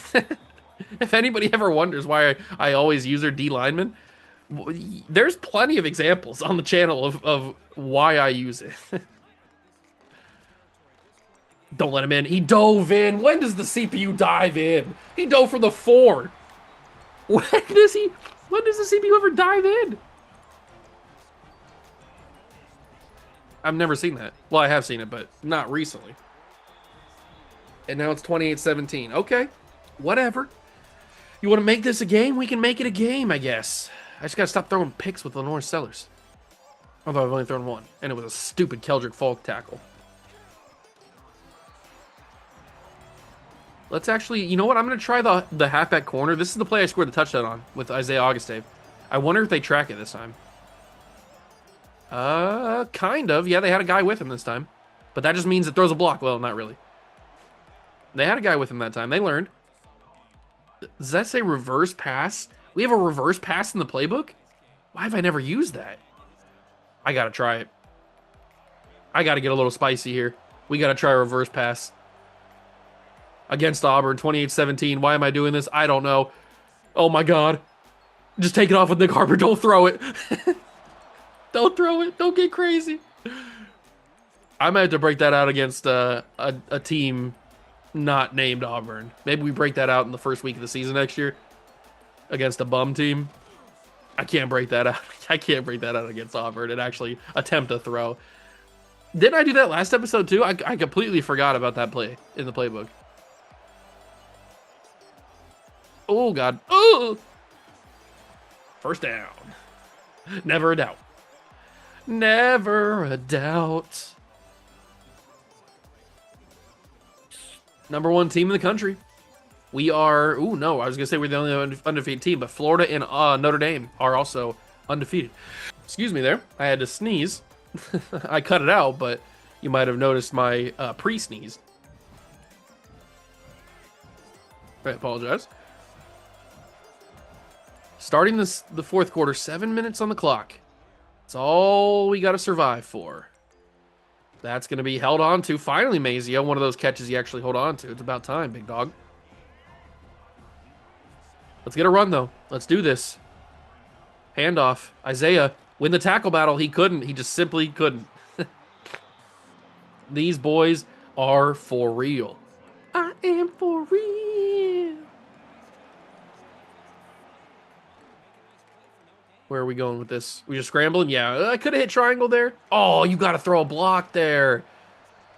If anybody ever wonders why I always user D lineman, there's plenty of examples on the channel of why I use it. Don't let him in. He dove in. When does the CPU dive in? He dove from the 4. When does the CPU ever dive in? I've never seen that. Well, I have seen it, but not recently. And now it's 28-17. Okay, whatever. You want to make this a game? We can make it a game, I guess. I just got to stop throwing picks with Lenore Sellers. Although I've only thrown one, and it was a stupid Keldrick Falk tackle. Let's actually, you know what? I'm going to try the halfback corner. This is the play I scored the touchdown on with Isaiah Augustave. I wonder if they track it this time. Kind of. Yeah, they had a guy with him this time. But that just means it throws a block. Well, not really. They had a guy with him that time. They learned. Does that say reverse pass? We have a reverse pass in the playbook? Why have I never used that? I gotta try it. I gotta get a little spicy here. We gotta try a reverse pass. Against Auburn, 28-17. Why am I doing this? I don't know. Oh my god. Just take it off with Nick Harper. Don't throw it. Don't throw it. Don't get crazy. I might have to break that out against a team not named Auburn. Maybe we break that out in the first week of the season next year against a bum team. I can't break that out. I can't break that out against Auburn and actually attempt a throw. Didn't I do that last episode too? I completely forgot about that play in the playbook. Oh, God. Oh! First down. Never a doubt. Never a doubt. Number 1 team in the country. We are... Ooh, no. I was going to say we're the only undefeated team, but Florida and Notre Dame are also undefeated. Excuse me there. I had to sneeze. I cut it out, but you might have noticed my pre-sneeze. I apologize. Starting the fourth quarter, 7 minutes on the clock. That's all we got to survive for. That's going to be held on to. Finally, Mazio, one of those catches you actually hold on to. It's about time, big dog. Let's get a run, though. Let's do this. Handoff. Isaiah, win the tackle battle. He couldn't. He just simply couldn't. These boys are for real. I am for real. Where are we going with this? We just scrambling? Yeah, I could have hit triangle there. Oh, you got to throw a block there.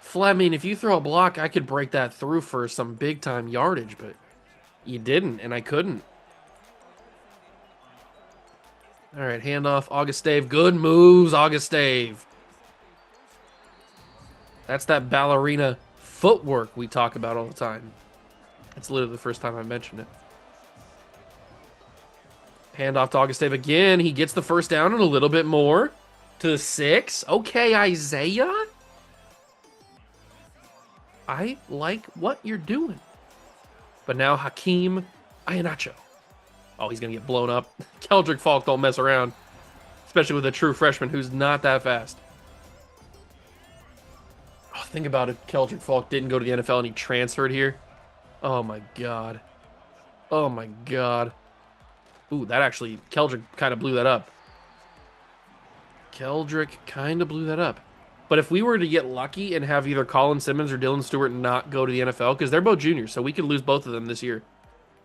Fleming, if you throw a block, I could break that through for some big-time yardage, but you didn't, and I couldn't. All right, handoff, Augustave. Good moves, Augustave. That's that ballerina footwork we talk about all the time. That's literally the first time I mentioned it. Handoff to Augustave again. He gets the first down and a little bit more to the 6. Okay, Isaiah. I like what you're doing. But now Hakeem Iheanacho. Oh, he's going to get blown up. Keldrick Falk don't mess around. Especially with a true freshman who's not that fast. Oh, think about it. Keldrick Falk didn't go to the NFL and he transferred here. Oh, my God. Oh, my God. Ooh, that actually, Keldrick kind of blew that up. Keldrick kind of blew that up. But if we were to get lucky and have either Colin Simmons or Dylan Stewart not go to the NFL, because they're both juniors, so we could lose both of them this year.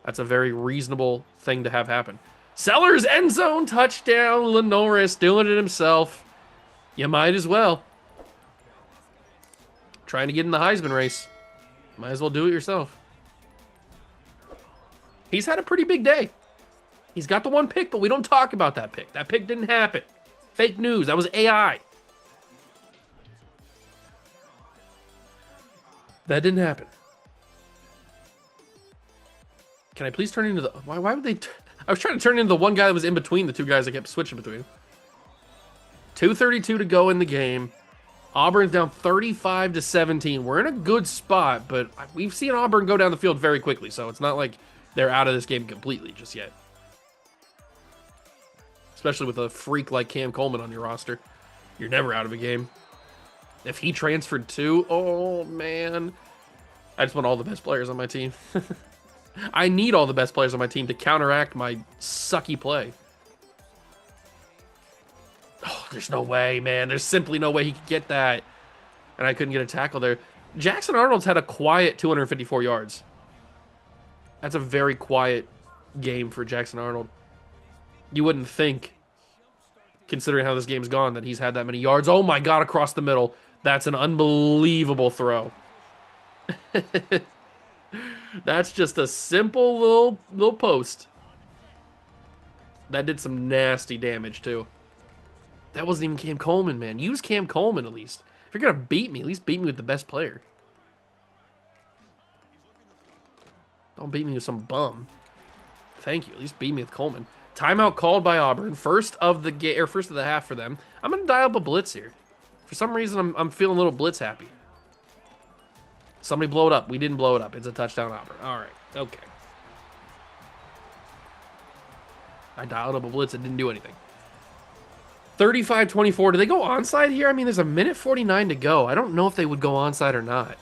That's a very reasonable thing to have happen. Sellers, end zone, touchdown. Lenoris doing it himself. You might as well. Trying to get in the Heisman race. Might as well do it yourself. He's had a pretty big day. He's got the one pick, but we don't talk about that pick. That pick didn't happen. Fake news. That was AI. That didn't happen. Can I please turn into the... Why would they... I was trying to turn into the one guy that was in between the two guys I kept switching between. 2:32 to go in the game. Auburn's down 35-17. We're in a good spot, but we've seen Auburn go down the field very quickly, so it's not like they're out of this game completely just yet. Especially with a freak like Cam Coleman on your roster. You're never out of a game. If he transferred too, oh man. I just want all the best players on my team. I need all the best players on my team to counteract my sucky play. Oh, there's no way, man. There's simply no way he could get that. And I couldn't get a tackle there. Jackson Arnold's had a quiet 254 yards. That's a very quiet game for Jackson Arnold. You wouldn't think, considering how this game's gone, that he's had that many yards. Oh my God, across the middle. That's an unbelievable throw. That's just a simple little post. That did some nasty damage, too. That wasn't even Cam Coleman, man. Use Cam Coleman, at least. If you're going to beat me, at least beat me with the best player. Don't beat me with some bum. Thank you. At least beat me with Coleman. Timeout called by Auburn. First of the game or first of the half for them. I'm gonna dial up a blitz here. For some reason, I'm feeling a little blitz happy. Somebody blow it up. We didn't blow it up. It's a touchdown, Auburn. All right. Okay. I dialed up a blitz. It didn't do anything. 35-24. Do they go onside here? I mean, there's a minute 49 to go. I don't know if they would go onside or not.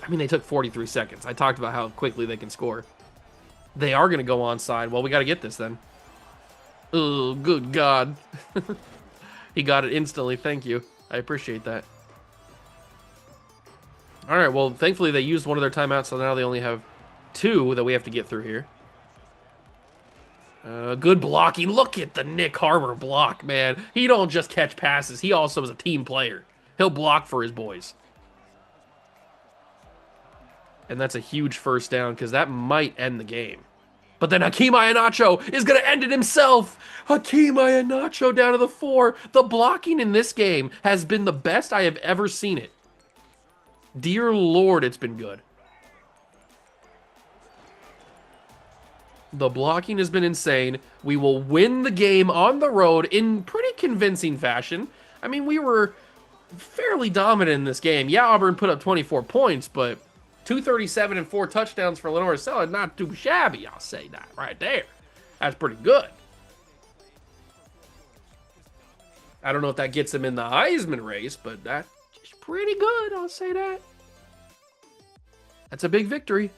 I mean, they took 43 seconds. I talked about how quickly they can score. They are going to go onside. Well, we got to get this then. Oh, good God. He got it instantly. Thank you. I appreciate that. All right, well, thankfully they used one of their timeouts, so now they only have 2 that we have to get through here. Good blocking. Look at the Nick Harbor block, man. He don't just catch passes. He also is a team player. He'll block for his boys. And that's a huge first down because that might end the game. But then Hakeem Iheanacho is going to end it himself. Hakeem Iheanacho down to the 4. The blocking in this game has been the best I have ever seen it. Dear Lord, it's been good. The blocking has been insane. We will win the game on the road in pretty convincing fashion. I mean, we were fairly dominant in this game. Yeah, Auburn put up 24 points, but 237 and 4 touchdowns for Lenore Sellers, not too shabby, I'll say that right there. That's pretty good. I don't know if that gets him in the Heisman race, but that's pretty good, I'll say that. That's a big victory.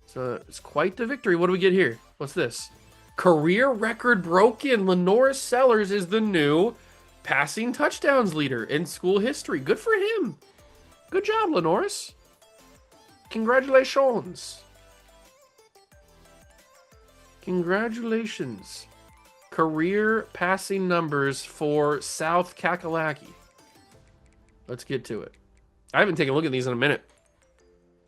So it's quite the victory. What do we get here? What's this? Career record broken. Lenore Sellers is the new passing touchdowns leader in school history. Good for him. Good job, Lenoris. Congratulations. Congratulations. Career passing numbers for South Kakalaki. Let's get to it. I haven't taken a look at these in a minute.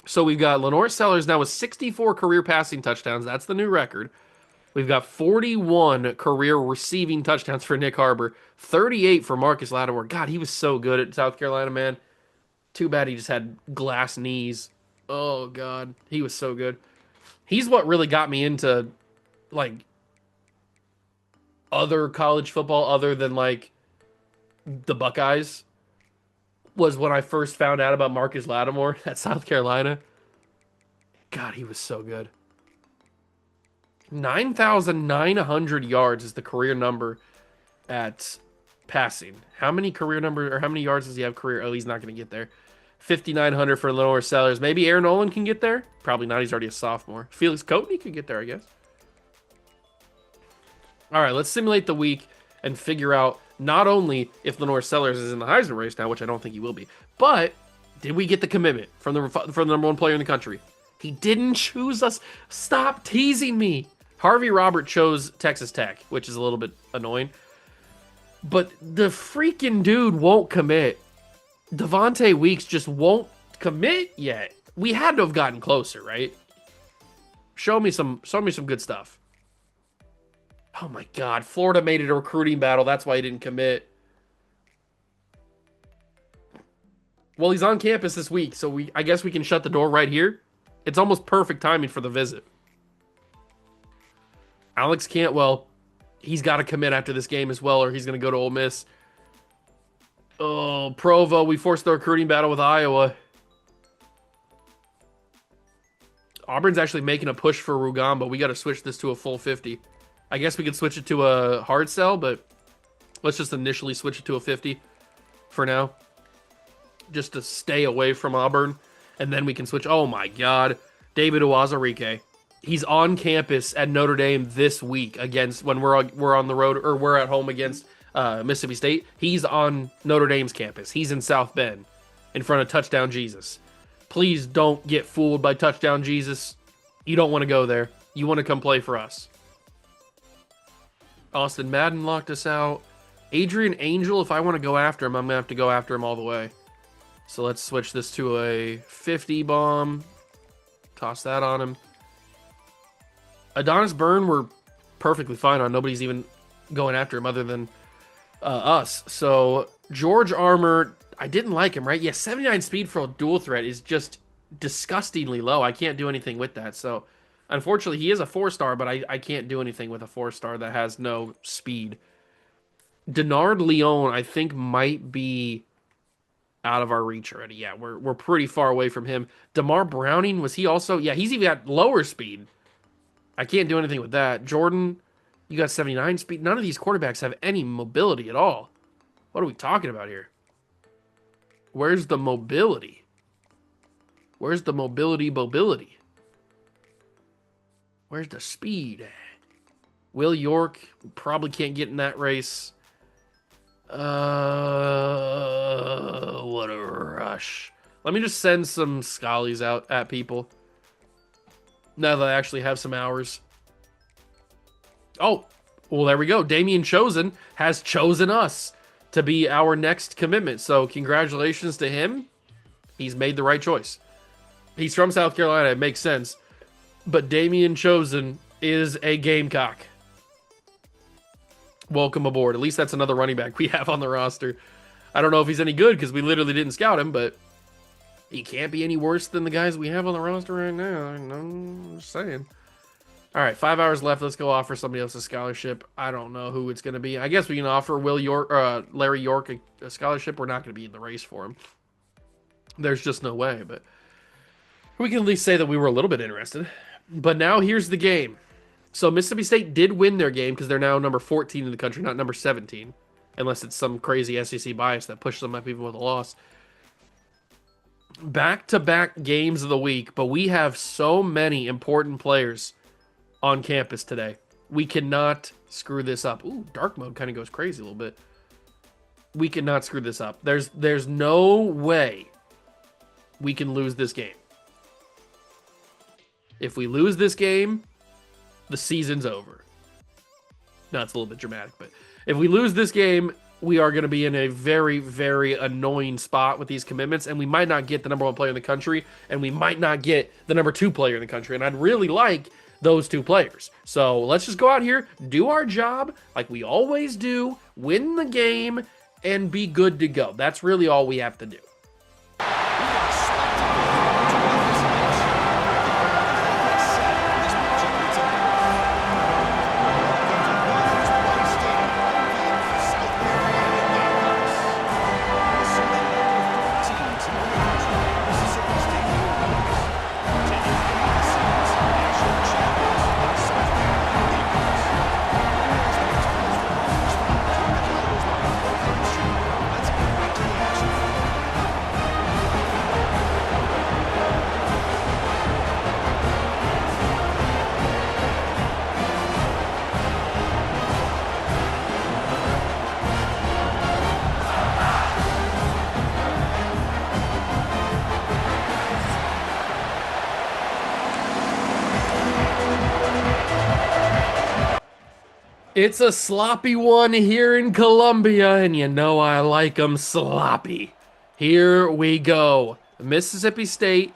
So we've got Lenore Sellers now with 64 career passing touchdowns. That's the new record. We've got 41 career receiving touchdowns for Nick Harbor. 38 for Marcus Lattimore. God, he was so good at South Carolina, man. Too bad he just had glass knees. Oh, God. He was so good. He's what really got me into, like, other college football other than, like, the Buckeyes. Was when I first found out about Marcus Lattimore at South Carolina. God, he was so good. 9,900 yards is the career number at passing. How many yards does he have career? Oh, he's not going to get there. 5,900 for Lenore Sellers. Maybe Aaron Olin can get there? Probably not. He's already a sophomore. Felix Coatney could get there, I guess. All right, let's simulate the week and figure out not only if Lenore Sellers is in the Heisman race now, which I don't think he will be, but did we get the commitment from the number 1 player in the country? He didn't choose us. Stop teasing me. Harvey Robert chose Texas Tech, which is a little bit annoying. But the freaking dude won't commit. Devontae Weeks just won't commit yet. We had to have gotten closer, right? Show me some good stuff. Oh my God, Florida made it a recruiting battle. That's why he didn't commit. Well, he's on campus this week, so I guess we can shut the door right here. It's almost perfect timing for the visit. Alex Cantwell, he's got to commit after this game as well, or he's going to go to Ole Miss. Oh, Provo, we forced the recruiting battle with Iowa. Auburn's actually making a push for Rugamba. We got to switch this to a full 50. I guess we could switch it to a hard sell, but let's just initially switch it to a 50 for now. Just to stay away from Auburn. And then we can switch. Oh my God. David Uwazurike. He's on campus at Notre Dame this week against when we're on the road, or we're at home against Mississippi State. He's on Notre Dame's campus. He's in South Bend in front of Touchdown Jesus. Please don't get fooled by Touchdown Jesus. You don't want to go there. You want to come play for us. Austin Madden locked us out. Adrian Angel, if I want to go after him, I'm going to have to go after him all the way. So let's switch this to a 50 bomb. Toss that on him. Adonis Byrne, we're perfectly fine on. Nobody's even going after him other than us. So George Armour, I didn't like him, right? Yeah, 79 speed for a dual threat is just disgustingly low. I can't do anything with that. So Unfortunately, he is a 4-star, but I can't do anything with a 4-star that has no speed. Denard Leon, I think, might be out of our reach already. Yeah, we're pretty far away from him. DeMar Browning, was he also? Yeah, he's even got lower speed. I can't do anything with that. Jordan, you got 79 speed. None of these quarterbacks have any mobility at all. What are we talking about here? Where's the mobility? Where's the mobility? Where's the speed? Will York probably can't get in that race. What a rush. Let me just send some Scullies out at people. Now that I actually have some hours. Oh, well, there we go. Damian Chosen has chosen us to be our next commitment. So congratulations to him. He's made the right choice. He's from South Carolina. It makes sense. But Damian Chosen is a Gamecock. Welcome aboard. At least that's another running back we have on the roster. I don't know if he's any good because we literally didn't scout him, but he can't be any worse than the guys we have on the roster right now. I'm just saying. All right, 5 hours left. Let's go offer somebody else a scholarship. I don't know who it's going to be. I guess we can offer Larry York a scholarship. We're not going to be in the race for him. There's just no way, but we can at least say that we were a little bit interested. But now here's the game. So Mississippi State did win their game because they're now number 14 in the country, not number 17. Unless it's some crazy SEC bias that pushes them up even with a loss. Back-to-back games of the week, but we have so many important players on campus today. We cannot screw this up. Ooh, dark mode kind of goes crazy a little bit. We cannot screw this up. There's no way we can lose this game. If we lose this game, the season's over. No, it's a little bit dramatic, but if we lose this game, we are going to be in a very, very annoying spot with these commitments, and we might not get the number 1 player in the country, and we might not get the number 2 player in the country, and I'd really like those 2 players. So let's just go out here, do our job like we always do, win the game, and be good to go. That's really all we have to do. It's a sloppy one here in Columbia, and you know I like them sloppy. Here we go. Mississippi State.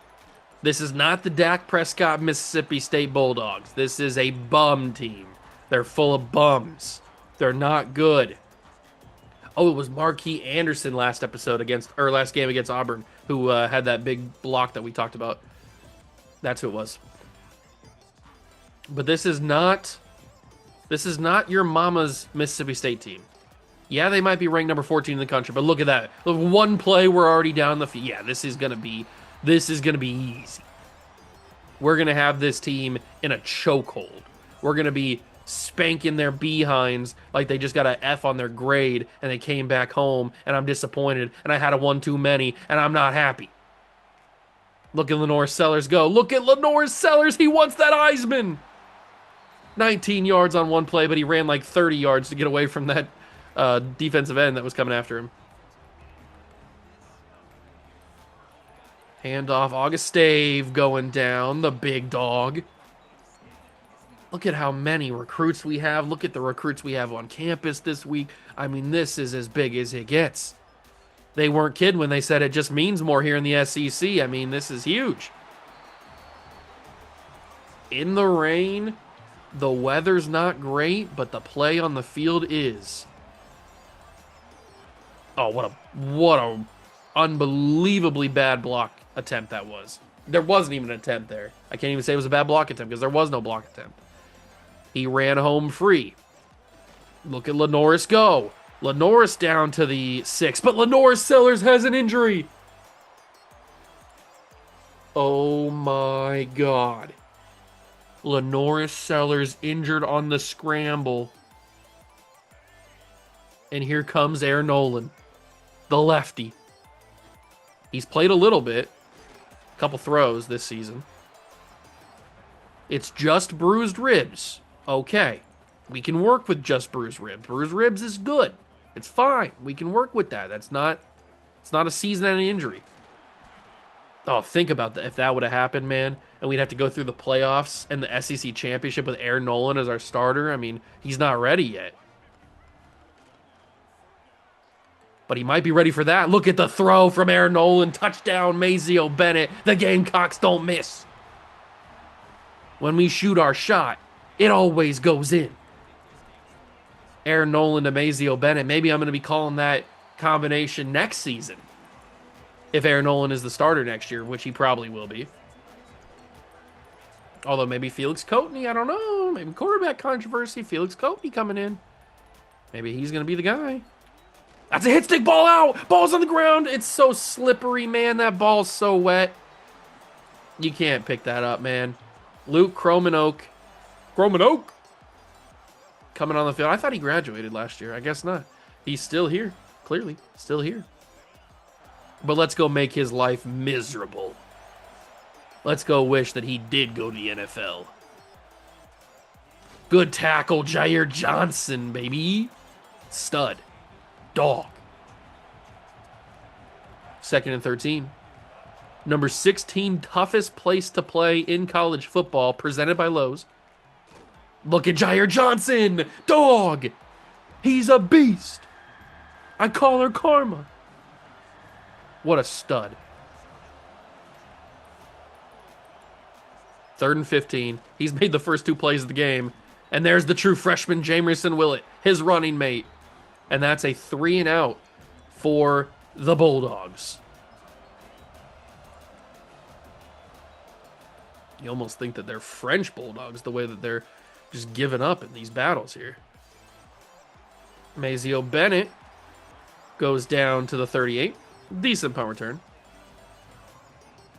This is not the Dak Prescott Mississippi State Bulldogs. This is a bum team. They're full of bums. They're not good. Oh, it was Marquis Anderson last game against Auburn, who had that big block that we talked about. That's who it was. But this is not your mama's Mississippi State team. Yeah, they might be ranked number 14 in the country, but look at that. Look, 1 play, we're already down the field. Yeah, this is gonna be easy. We're gonna have this team in a chokehold. We're gonna be spanking their behinds like they just got an F on their grade and they came back home and I'm disappointed and I had a 1 too many and I'm not happy. Look at Lenore Sellers go. Look at Lenore Sellers. He wants that Heisman. 19 yards on 1 play, but he ran like 30 yards to get away from that defensive end that was coming after him. Handoff, Augustave going down, the big dog. Look at how many recruits we have. Look at the recruits we have on campus this week. I mean, this is as big as it gets. They weren't kidding when they said it just means more here in the SEC. I mean, this is huge. In the rain, the weather's not great, but the play on the field is. Oh, what a unbelievably bad block attempt that was. There wasn't even an attempt there. I can't even say it was a bad block attempt because there was no block attempt. He ran home free. Look at Lenoris go. Lenoris down to the 6, but Lenoris Sellers has an injury. Oh my God. Lenoris Sellers injured on the scramble. And here comes Aaron Nolan, the lefty. He's played a little bit, a couple throws this season. It's just bruised ribs. Okay, we can work with just bruised ribs. Bruised ribs is good. It's fine. We can work with that. It's not a season-ending injury. Oh, think about that. If that would have happened, man, and we'd have to go through the playoffs and the SEC championship with Aaron Nolan as our starter. I mean, he's not ready yet. But he might be ready for that. Look at the throw from Aaron Nolan. Touchdown, Mazeo Bennett. The Gamecocks don't miss. When we shoot our shot, it always goes in. Aaron Nolan to Mazeo Bennett. Maybe I'm going to be calling that combination next season. If Aaron Nolan is the starter next year, which he probably will be. Although maybe Felix Coatney, I don't know. Maybe quarterback controversy. Felix Coatney coming in. Maybe he's going to be the guy. That's a hit stick ball out. Ball's on the ground. It's so slippery, man. That ball's so wet. You can't pick that up, man. Luke Cromanoke. Coming on the field. I thought he graduated last year. I guess not. He's still here. Clearly. Still here. But let's go make his life miserable. Let's go wish that he did go to the NFL. Good tackle, Jair Johnson, baby. Stud. Dog. 2nd and 13. Number 16 toughest place to play in college football, presented by Lowe's. Look at Jair Johnson. Dog. He's a beast. I call her Karma. What a stud. 3rd and 15. He's made the first 2 plays of the game. And there's the true freshman, Jamerson Willett, his running mate. And that's a 3 and out for the Bulldogs. You almost think that they're French Bulldogs, the way that they're just giving up in these battles here. Mazeo Bennett goes down to the 38. Decent punt return.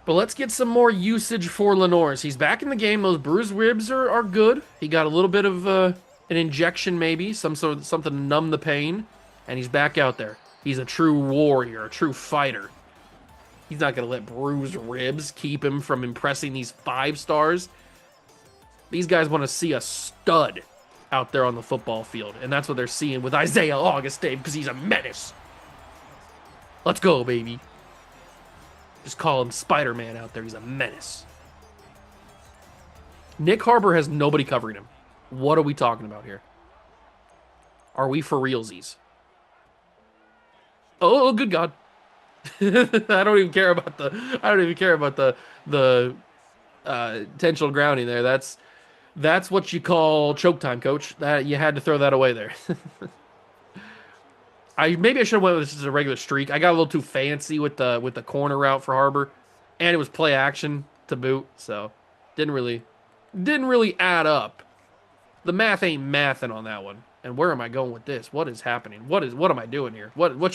But let's get some more usage for Lenoris. He's back in the game. Those bruised ribs are good. He got a little bit of an injection maybe, something to numb the pain, and he's back out there. He's a true warrior, a true fighter. He's not going to let bruised ribs keep him from impressing these 5 stars. These guys want to see a stud out there on the football field, and that's what they're seeing with Isaiah Augustine because he's a menace. Let's go, baby. Just call him Spider-Man out there. He's a menace. Nick Harbor has nobody covering him. What are we talking about here? Are we for realsies? Oh, good God. I don't even care about the intentional grounding there. That's what you call choke time, coach. That you had to throw that away there. Maybe I should have went with this as a regular streak. I got a little too fancy with the corner route for Harbor, and it was play action to boot, so didn't really add up. The math ain't mathing on that one. And where am I going with this? What is happening? What am I doing here? What what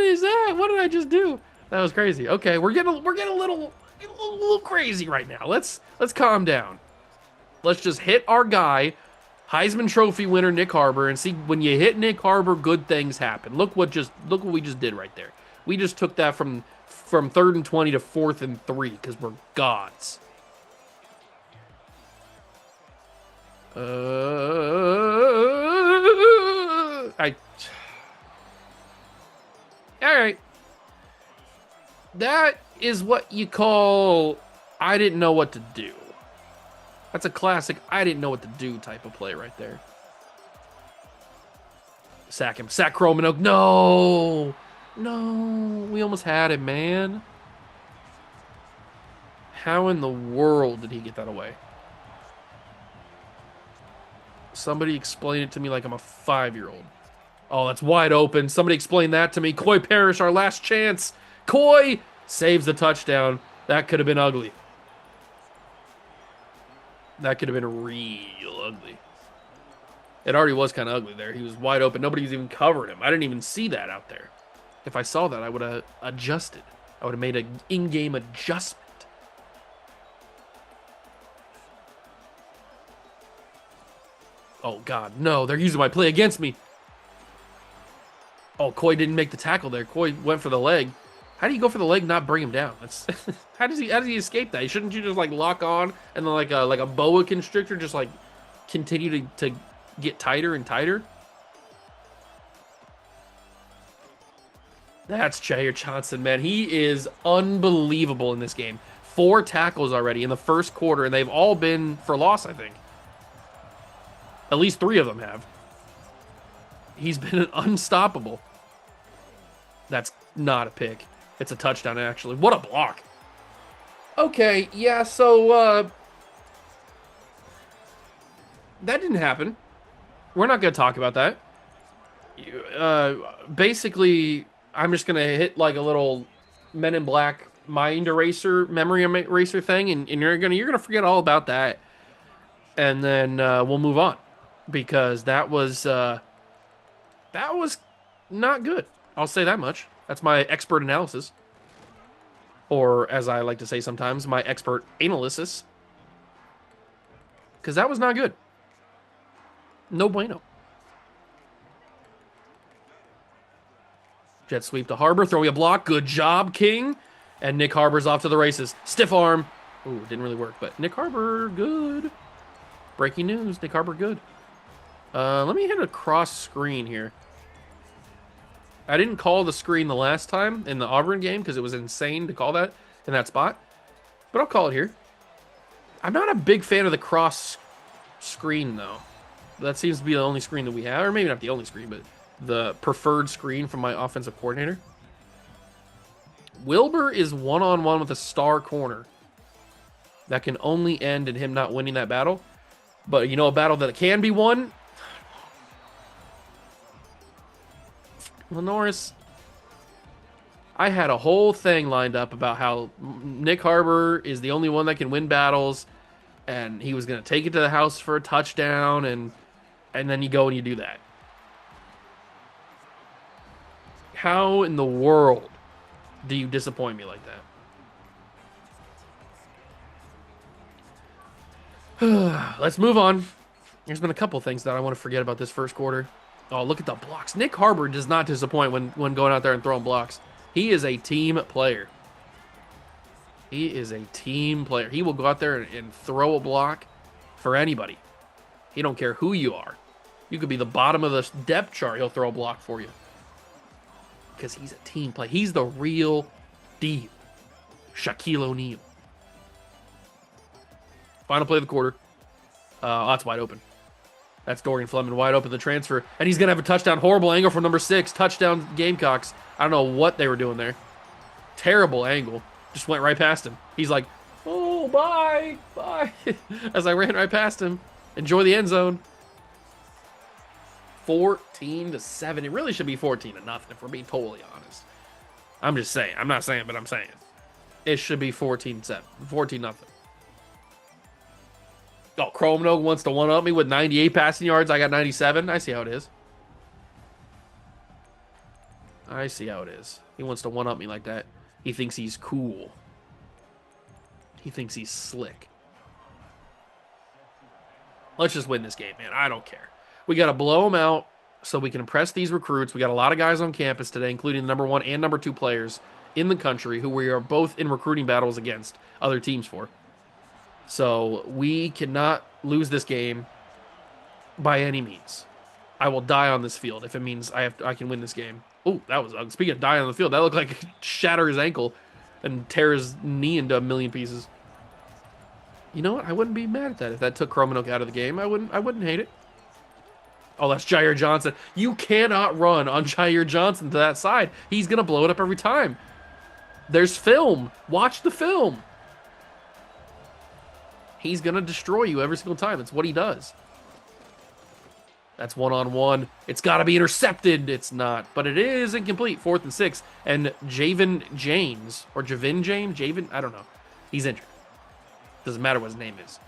is that? What did I just do? That was crazy. Okay, we're getting a little crazy right now. Let's calm down. Let's just hit our guy, Heisman Trophy winner Nick Harbor, and see when you hit Nick Harbor, good things happen. Look what we just did right there. We just took that from 3rd and 20 to 4th and 3 because we're gods. All right. That is what you call I didn't know what to do. That's a classic I didn't know what to do type of play right there. Sack him. Sack Cromanoke. No. No. We almost had him, man. How in the world did he get that away? Somebody explain it to me like I'm a 5-year-old. Oh, that's wide open. Somebody explain that to me. Coy Parrish, our last chance. Coy, Saves the touchdown. That could have been ugly. That could have been real ugly. It already was kind of ugly there. He was wide open. Nobody was even covering him. I didn't even see that out there. If I saw that, I would have adjusted. I would have made an in-game adjustment. Oh, God, no. They're using my play against me. Oh, Coy didn't make the tackle there. Coy went for the leg. How do you go for the leg and not bring him down? That's how does he escape that? Shouldn't you just like lock on and then like a boa constrictor just like continue to get tighter and tighter? That's Jair Johnson, man. He is unbelievable in this game. 4 tackles already in the first quarter, and they've all been for loss, I think. At least 3 of them have. He's been unstoppable. That's not a pick. It's a touchdown, actually. What a block. Okay, yeah, so, that didn't happen. We're not going to talk about that. Basically, I'm just going to hit, like, a little Men in Black mind eraser, memory eraser thing, and you're gonna forget all about that. And then, we'll move on. Because that was not good. I'll say that much. That's my expert analysis. Or, as I like to say sometimes, my expert analysis. Because that was not good. No bueno. Jet sweep to Harbor, throwing a block. Good job, King. And Nick Harbor's off to the races. Stiff arm. Ooh, didn't really work, but Nick Harbor, good. Breaking news, Nick Harbor, good. Let me hit a cross screen here. I didn't call the screen the last time in the Auburn game because it was insane to call that in that spot. But I'll call it here. I'm not a big fan of the cross screen, though. That seems to be the only screen that we have. Or maybe not the only screen, but the preferred screen from my offensive coordinator. Wilbur is one-on-one with a star corner. That can only end in him not winning that battle. But you know a battle that can be won? Well, Norris, I had a whole thing lined up about how Nick Harbor is the only one that can win battles, and he was going to take it to the house for a touchdown, and then you go and you do that. How in the world do you disappoint me like that? Let's move on. There's been a couple things that I want to forget about this first quarter. Oh, look at the blocks. Nick Harbor does not disappoint when going out there and throwing blocks. He is a team player. He is a team player. He will go out there and throw a block for anybody. He don't care who you are. You could be the bottom of the depth chart. He'll throw a block for you. Because he's a team player. He's the real deal. Shaquille O'Neal. Final play of the quarter. That's wide open. That's Dorian Fleming wide open, the transfer. And he's going to have a touchdown. Horrible angle from number 6. Touchdown Gamecocks. I don't know what they were doing there. Terrible angle. Just went right past him. He's like, oh, bye. Bye. As I ran right past him. Enjoy the end zone. 14-7. It really should be 14-0 if we're being totally honest. I'm just saying. I'm not saying, but I'm saying. It should be 14-7. 14-0. Oh, Chromenog wants to one-up me with 98 passing yards. I got 97. I see how it is. I see how it is. He wants to one-up me like that. He thinks he's cool. He thinks he's slick. Let's just win this game, man. I don't care. We got to blow them out so we can impress these recruits. We got a lot of guys on campus today, including the number 1 and number 2 players in the country who we are both in recruiting battles against other teams for. So we cannot lose this game by any means. I will die on this field if it means I can win this game. Oh, that was ugly. Speaking of dying on the field, that looked like shatter his ankle and tear his knee into a million pieces. You know what? I wouldn't be mad at that if that took Chromenok out of the game. I wouldn't hate it. Oh, that's Jair Johnson. You cannot run on Jair Johnson to that side. He's gonna blow it up every time. There's film. Watch the film. He's going to destroy you every single time. It's what he does. That's one-on-one. It's got to be intercepted. It's not, but it is incomplete. 4th and 6. And Javin James, or Javin James, Javin, I don't know. He's injured. Doesn't matter what his name is.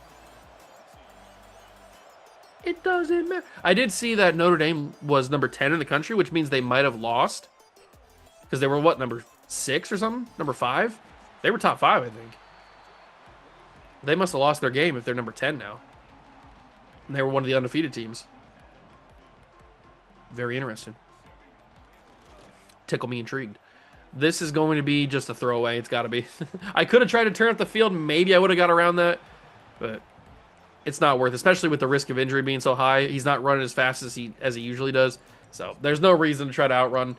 It doesn't matter. I did see that Notre Dame was number 10 in the country, which means they might have lost. Because they were, what, number 6 or something? Number 5? They were top 5, I think. They must have lost their game if they're number 10 now. And they were one of the undefeated teams. Very interesting. Tickle me intrigued. This is going to be just a throwaway. It's got to be. I could have tried to turn up the field. Maybe I would have got around that. But it's not worth it, especially with the risk of injury being so high. He's not running as fast as he usually does. So there's no reason to try to outrun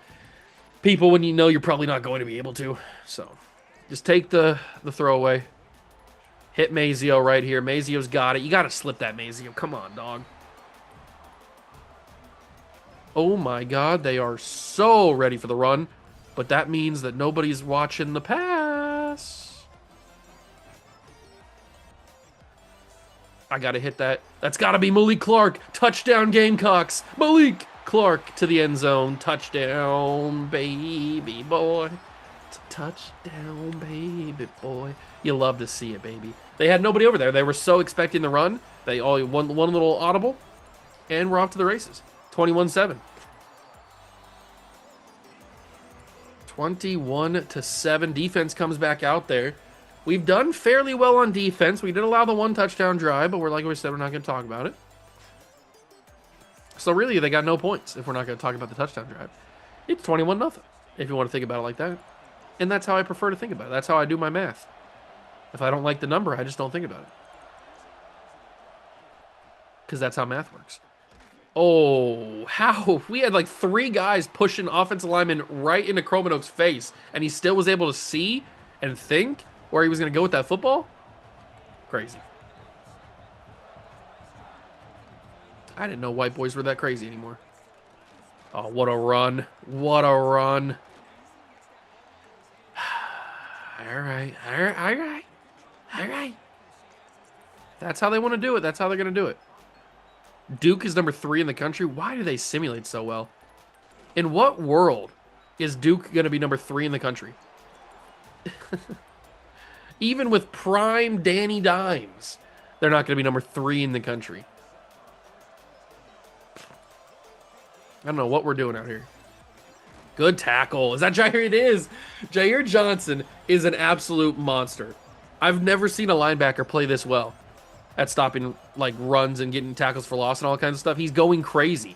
people when you know you're probably not going to be able to. So just take the throwaway. Hit Mazio right here. Mazio's got it. You got to slip that, Mazio. Come on, dog. Oh my God, they are so ready for the run. But that means that nobody's watching the pass. I got to hit that. That's got to be Malik Clark. Touchdown, Gamecocks. Malik Clark to the end zone. Touchdown, baby boy. Touchdown, baby boy. You love to see it, baby. They had nobody over there. They were so expecting the run. They all one little audible, and we're off to the races. 21-7. 21-7. Defense comes back out there. We've done fairly well on defense. We did allow the 1 touchdown drive, but like we said, we're not going to talk about it. So really, they got no points if we're not going to talk about the touchdown drive. It's 21-0, if you want to think about it like that. And that's how I prefer to think about it. That's how I do my math. If I don't like the number, I just don't think about it. Because that's how math works. Oh, how? We had like 3 guys pushing offensive linemen right into Chromano's face, and he still was able to see and think where he was going to go with that football? Crazy. I didn't know white boys were that crazy anymore. Oh, what a run. What a run. All right. That's how they want to do it. That's how they're going to do it. Duke is number 3 in the country. Why do they simulate so well? In what world is Duke going to be number 3 in the country? Even with prime Danny Dimes, they're not going to be number 3 in the country. I don't know what we're doing out here. Good tackle. Is that Jair? It is. Jair Johnson is an absolute monster. I've never seen a linebacker play this well at stopping like runs and getting tackles for loss and all kinds of stuff. He's going crazy.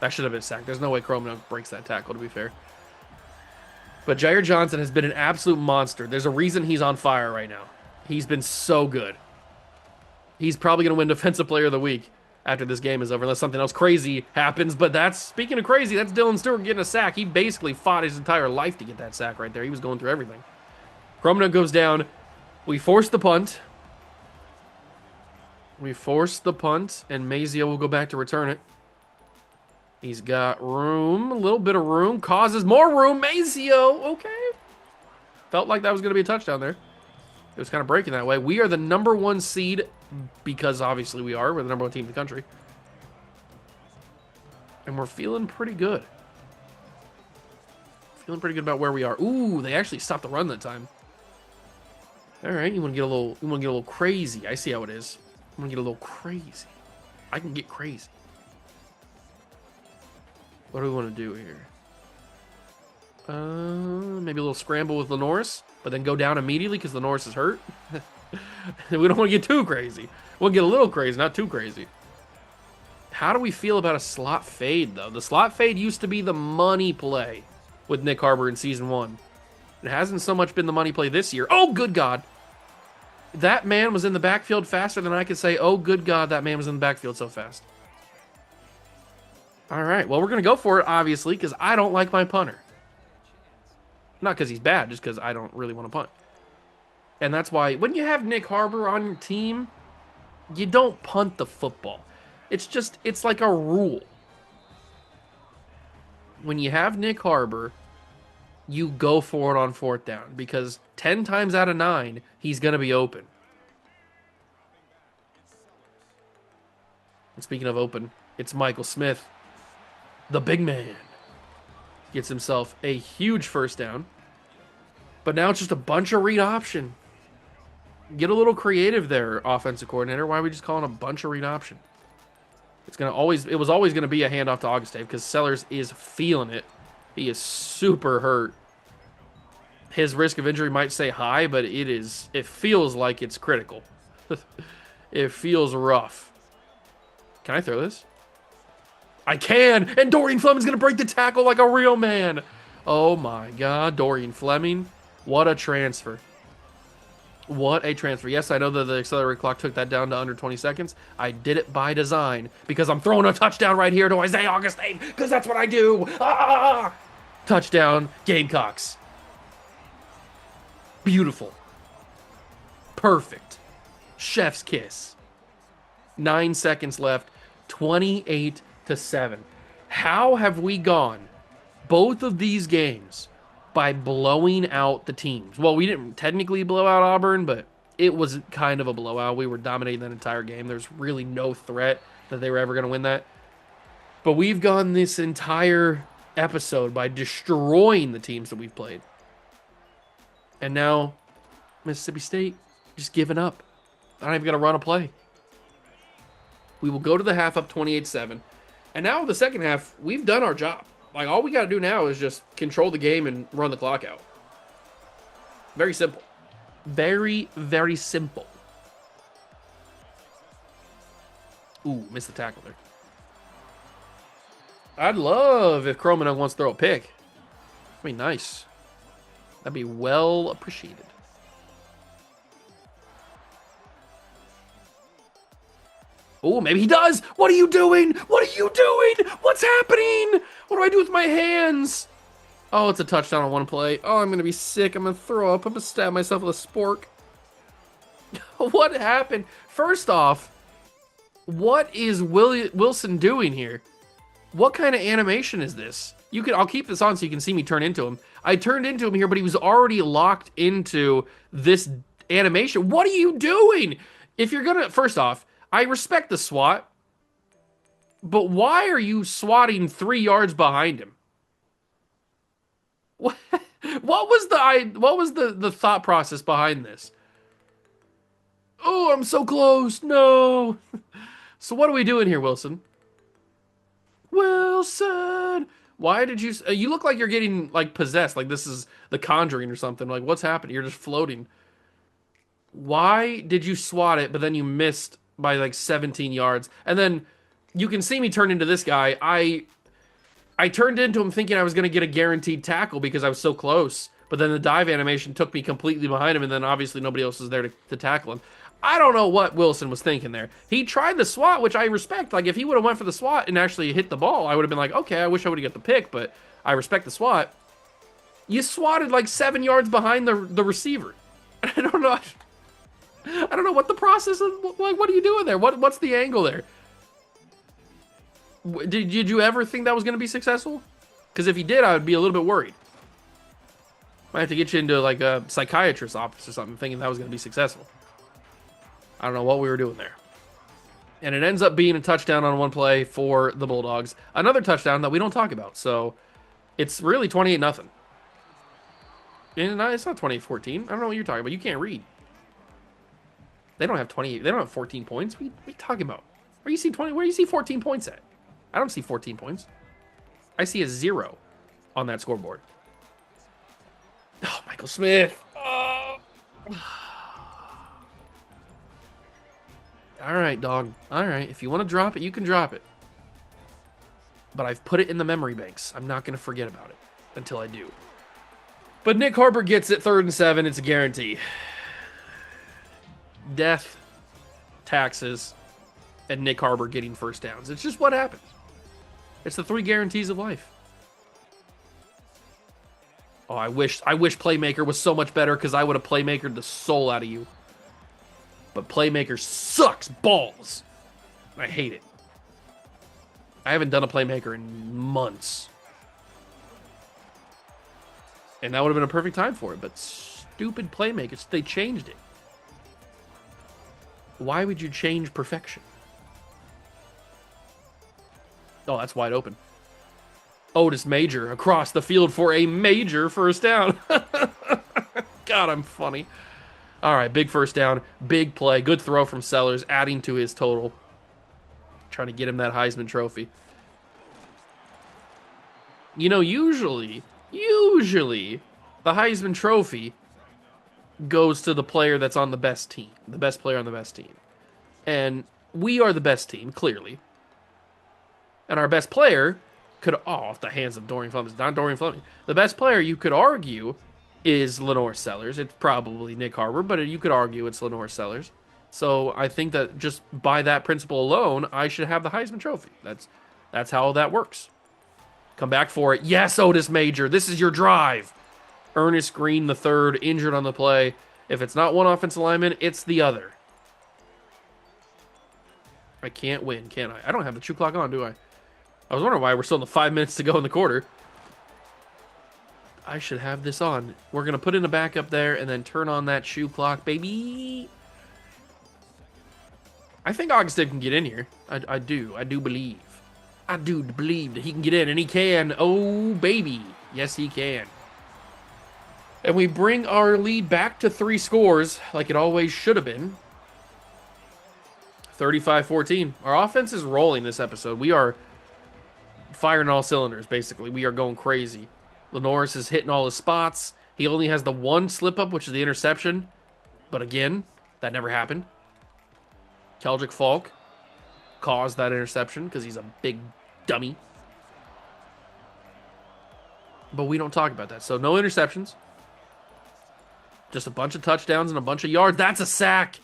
That should have been sacked. There's no way Chromano breaks that tackle, to be fair. But Jair Johnson has been an absolute monster. There's a reason he's on fire right now. He's been so good. He's probably going to win Defensive Player of the Week after this game is over, unless something else crazy happens. But that's, speaking of crazy, that's Dylan Stewart getting a sack. He basically fought his entire life to get that sack right there. He was going through everything. Chromano goes down. We force the punt. We force the punt, and Mazio will go back to return it. He's got room, a little bit of room, causes more room. Mazio, okay. Felt like that was going to be a touchdown there. It was kind of breaking that way. We are the number 1 seed because obviously we are. We're the number 1 team in the country. And we're feeling pretty good. Feeling pretty good about where we are. Ooh, they actually stopped the run that time. All right, you want to get a little crazy. I see how it is. I'm going to get a little crazy. I can get crazy. What do we want to do here? Maybe a little scramble with Lenoris, but then go down immediately because Lenoris is hurt. We don't want to get too crazy. We'll get a little crazy, not too crazy. How do we feel about a slot fade, though? The slot fade used to be the money play with Nick Harbor in Season 1. It hasn't so much been the money play this year. Oh, good God. That man was in the backfield faster than I could say, oh, good God, that man was in the backfield so fast. All right, well, we're going to go for it, obviously, because I don't like my punter. Not because he's bad, just because I don't really want to punt. And that's why, when you have Nick Harbor on your team, you don't punt the football. It's like a rule. When you have Nick Harbor, you go for it on 4th down, because 10 times out of 9, he's going to be open. And speaking of open, it's Michael Smith, the big man. Gets himself a huge first down. But now it's just a bunch of read option. Get a little creative there, offensive coordinator. Why are we just calling a bunch of read option? It was always gonna be a handoff to Augustave because Sellers is feeling it. He is super hurt. His risk of injury might say high, but it feels like it's critical. It feels rough. Can I throw this? I can! And Dorian Fleming's gonna break the tackle like a real man. Oh my god, Dorian Fleming. What a transfer. What a transfer. Yes, I know that the accelerated clock took that down to under 20 seconds. I did it by design because I'm throwing a touchdown right here to Isaiah Augustine because that's what I do. Ah! Touchdown, Gamecocks. Beautiful. Perfect. Chef's kiss. 9 seconds left. 28-7. How have we gone both of these games by blowing out the teams? Well, we didn't technically blow out Auburn, but it was kind of a blowout. We were dominating that entire game. There's really no threat that they were ever going to win that. But we've gone this entire episode by destroying the teams that we've played. And now, Mississippi State just giving up. I don't even got to run a play. We will go to the half up 28-7. And now the second half, we've done our job. Like, all we got to do now is just control the game and run the clock out. Very simple. Very, very simple. Ooh, missed the tackle there. I'd love if Cromanuk wants to throw a pick. That'd be nice. That'd be well appreciated. Oh, maybe he does. What are you doing? What are you doing? What's happening? What do I do with my hands? Oh, it's a touchdown on one play. Oh, I'm going to be sick. I'm going to throw up. I'm going to stab myself with a spork. What happened? First off, what is Wilson doing here? What kind of animation is this? I'll keep this on so you can see me turn into him. I turned into him here, but he was already locked into this animation. What are you doing? If you're going to, first off, I respect the SWAT, but why are you swatting 3 yards behind him? What was the thought process behind this? Oh, I'm so close. No. So what are we doing here, Wilson? Wilson, why did you look like you're getting like possessed, like this is The Conjuring or something. Like, what's happening? You're just floating. Why did you swat it, but then you missed by like 17 yards? And then you can see me turn into this guy. I turned into him thinking I was going to get a guaranteed tackle because I was so close. But then the dive animation took me completely behind him, and then obviously nobody else was there to tackle him. I don't know what Wilson was thinking there. He tried the swat, which I respect. Like, if he would have went for the swat and actually hit the ball, I would have been like, okay, I wish I would have got the pick, but I respect the swat. You swatted like 7 yards behind the receiver. I don't know. I don't know what the process is. Like, what are you doing there? What's the angle there? Did you ever think that was going to be successful? Because if you did, I would be a little bit worried. Might have to get you into like a psychiatrist's office or something, thinking that was going to be successful. I don't know what we were doing there. And it ends up being a touchdown on one play for the Bulldogs. Another touchdown that we don't talk about. So it's really 28-0. And it's not 28-14. I don't know what you're talking about. You can't read. They don't have 28. They don't have 14 points. What are you talking about? Where do you see 20? Where do you see 14 points at? I don't see 14 points. I see a 0 on that scoreboard. Oh, Michael Smith. Oh. All right, dog. All right. If you want to drop it, you can drop it. But I've put it in the memory banks. I'm not going to forget about it until I do. But Nick Harper gets it 3rd and 7. It's a guarantee. Death, taxes, and Nick Harper getting first downs. It's just what happens. It's the 3 guarantees of life. Oh, I wish Playmaker was so much better because I would have Playmakered the soul out of you. But Playmaker sucks balls. I hate it. I haven't done a Playmaker in months. And that would have been a perfect time for it. But stupid Playmakers, they changed it. Why would you change perfection? Oh, that's wide open. Otis Major across the field for a major first down. God, I'm funny. All right, big first down, big play, good throw from Sellers, adding to his total. Trying to get him that Heisman Trophy. You know, usually, the Heisman Trophy goes to the player that's on the best team, the best player on the best team. And we are the best team, clearly. And our best player could, off the hands of Dorian Fleming, not Dorian Fleming. The best player you could argue is Lenore Sellers. It's probably Nick Harbor, but you could argue it's Lenore Sellers. So I think that just by that principle alone, I should have the Heisman Trophy. That's how that works. Come back for it. Yes, Otis Major. This is your drive. Ernest Green the third, injured on the play. If it's not one offensive lineman, it's the other. I can't win, can I? I don't have the chew clock on, do I? I was wondering why we're still in the 5 minutes to go in the quarter. I should have this on. We're going to put in a backup there and then turn on that shoe clock, baby. I think Augustin can get in here. I do believe. I do believe that he can get in, and he can. Oh, baby. Yes, he can. And we bring our lead back to 3 scores like it always should have been. 35-14. Our offense is rolling this episode. We are firing all cylinders, basically. We are going crazy. Lenoris is hitting all his spots. He only has the one slip-up, which is the interception. But again, that never happened. Keldrick Falk caused that interception because he's a big dummy. But we don't talk about that. So no interceptions. Just a bunch of touchdowns and a bunch of yards. That's a sack.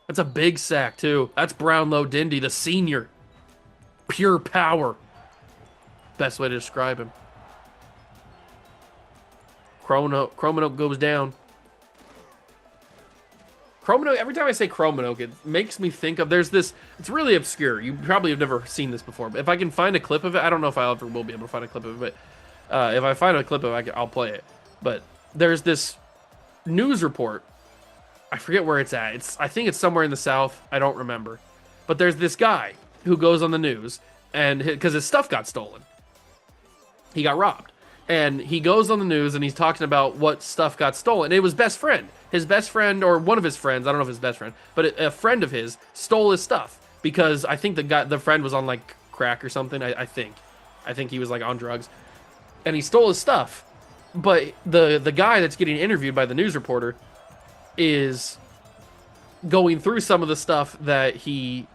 That's a big sack, too. That's Brownlow Dindy, the senior. Pure power. Best way to describe him. Chromanoke goes down. Chromanoke, every time I say Chromanoke, it makes me think of, there's this, it's really obscure. You probably have never seen this before. But if I can find a clip of it, I don't know if I ever will be able to find a clip of it, but if I find a clip of it, I'll play it. But there's this news report. I forget where it's at. I think it's somewhere in the South. I don't remember. But there's this guy who goes on the news, and because his stuff got stolen. He got robbed. And he goes on the news, and he's talking about what stuff got stolen. It was best friend. His best friend, or one of his friends, I don't know if his best friend, but a friend of his stole his stuff. Because I think the friend was on, like, crack or something, I think. I think he was, like, on drugs. And he stole his stuff. But the guy that's getting interviewed by the news reporter is going through some of the stuff that he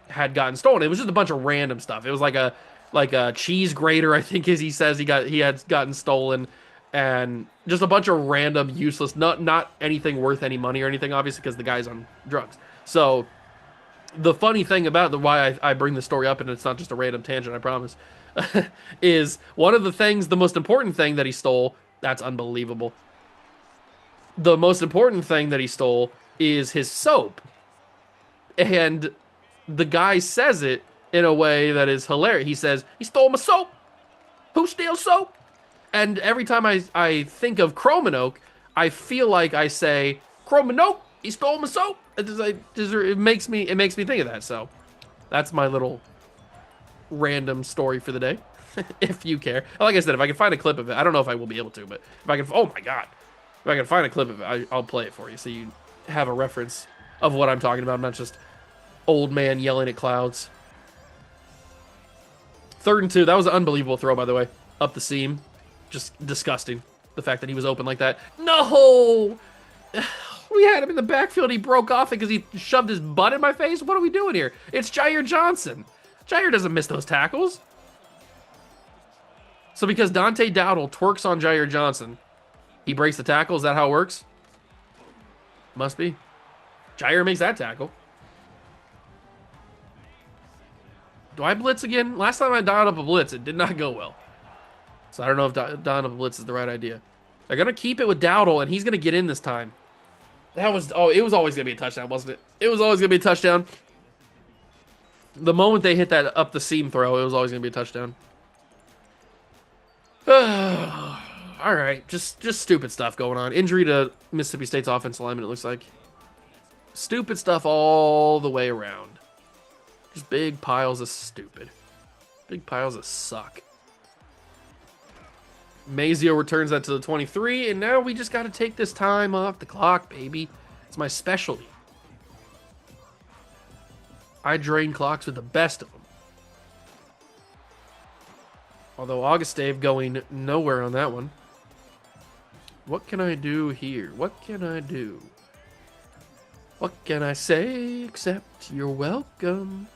had gotten stolen. It was just a bunch of random stuff. It was like a cheese grater, I think, as he says he had gotten stolen, and just a bunch of random useless, not anything worth any money or anything, obviously, because the guy's on drugs. So the funny thing about why I bring the story up, and it's not just a random tangent, I promise, is one of the things, the most important thing that he stole. That's unbelievable. The most important thing that he stole is his soap. And the guy says it in a way that is hilarious. He says, he stole my soap. Who steals soap? And every time I think of Chromanoke, I feel like I say, Chromanoke, he stole my soap. It makes me think of that. So that's my little random story for the day. If you care. Like I said, if I can find a clip of it, I don't know if I will be able to, but if I can, oh my God. If I can find a clip of it, I'll play it for you so you have a reference of what I'm talking about. I'm not just old man yelling at clouds. 3rd and 2. That was an unbelievable throw, by the way. Up the seam. Just disgusting. The fact that he was open like that. No! We had him in the backfield. He broke off it because he shoved his butt in my face. What are we doing here? It's Jair Johnson. Jair doesn't miss those tackles. So because Dante Dowdle twerks on Jair Johnson, he breaks the tackle. Is that how it works? Must be. Jair makes that tackle. Do I blitz again? Last time I dialed up a blitz, it did not go well. So I don't know if dialing up a blitz is the right idea. They're going to keep it with Dowdle, and he's going to get in this time. It was always going to be a touchdown, wasn't it? It was always going to be a touchdown. The moment they hit that up the seam throw, it was always going to be a touchdown. All right, just stupid stuff going on. Injury to Mississippi State's offensive lineman, it looks like. Stupid stuff all the way around. Just big piles of stupid. Big piles of suck. Mazio returns that to the 23, and now we just got to take this time off the clock, baby. It's my specialty. I drain clocks with the best of them. Although Augustave going nowhere on that one. What can I do here? What can I do? What can I say except you're welcome?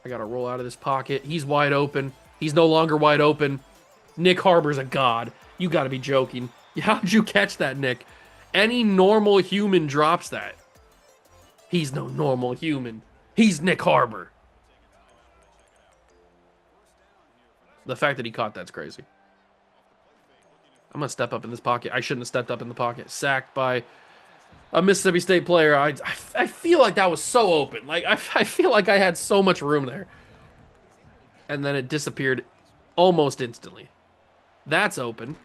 I got to roll out of this pocket. He's wide open. He's no longer wide open. Nick Harbor's a god. You got to be joking. How'd you catch that, Nick? Any normal human drops that. He's no normal human. He's Nick Harbor. The fact that he caught that's crazy. I'm going to step up in this pocket. I shouldn't have stepped up in the pocket. Sacked by a Mississippi State player. I feel like that was so open. Like I feel like I had so much room there. And then it disappeared almost instantly. That's open.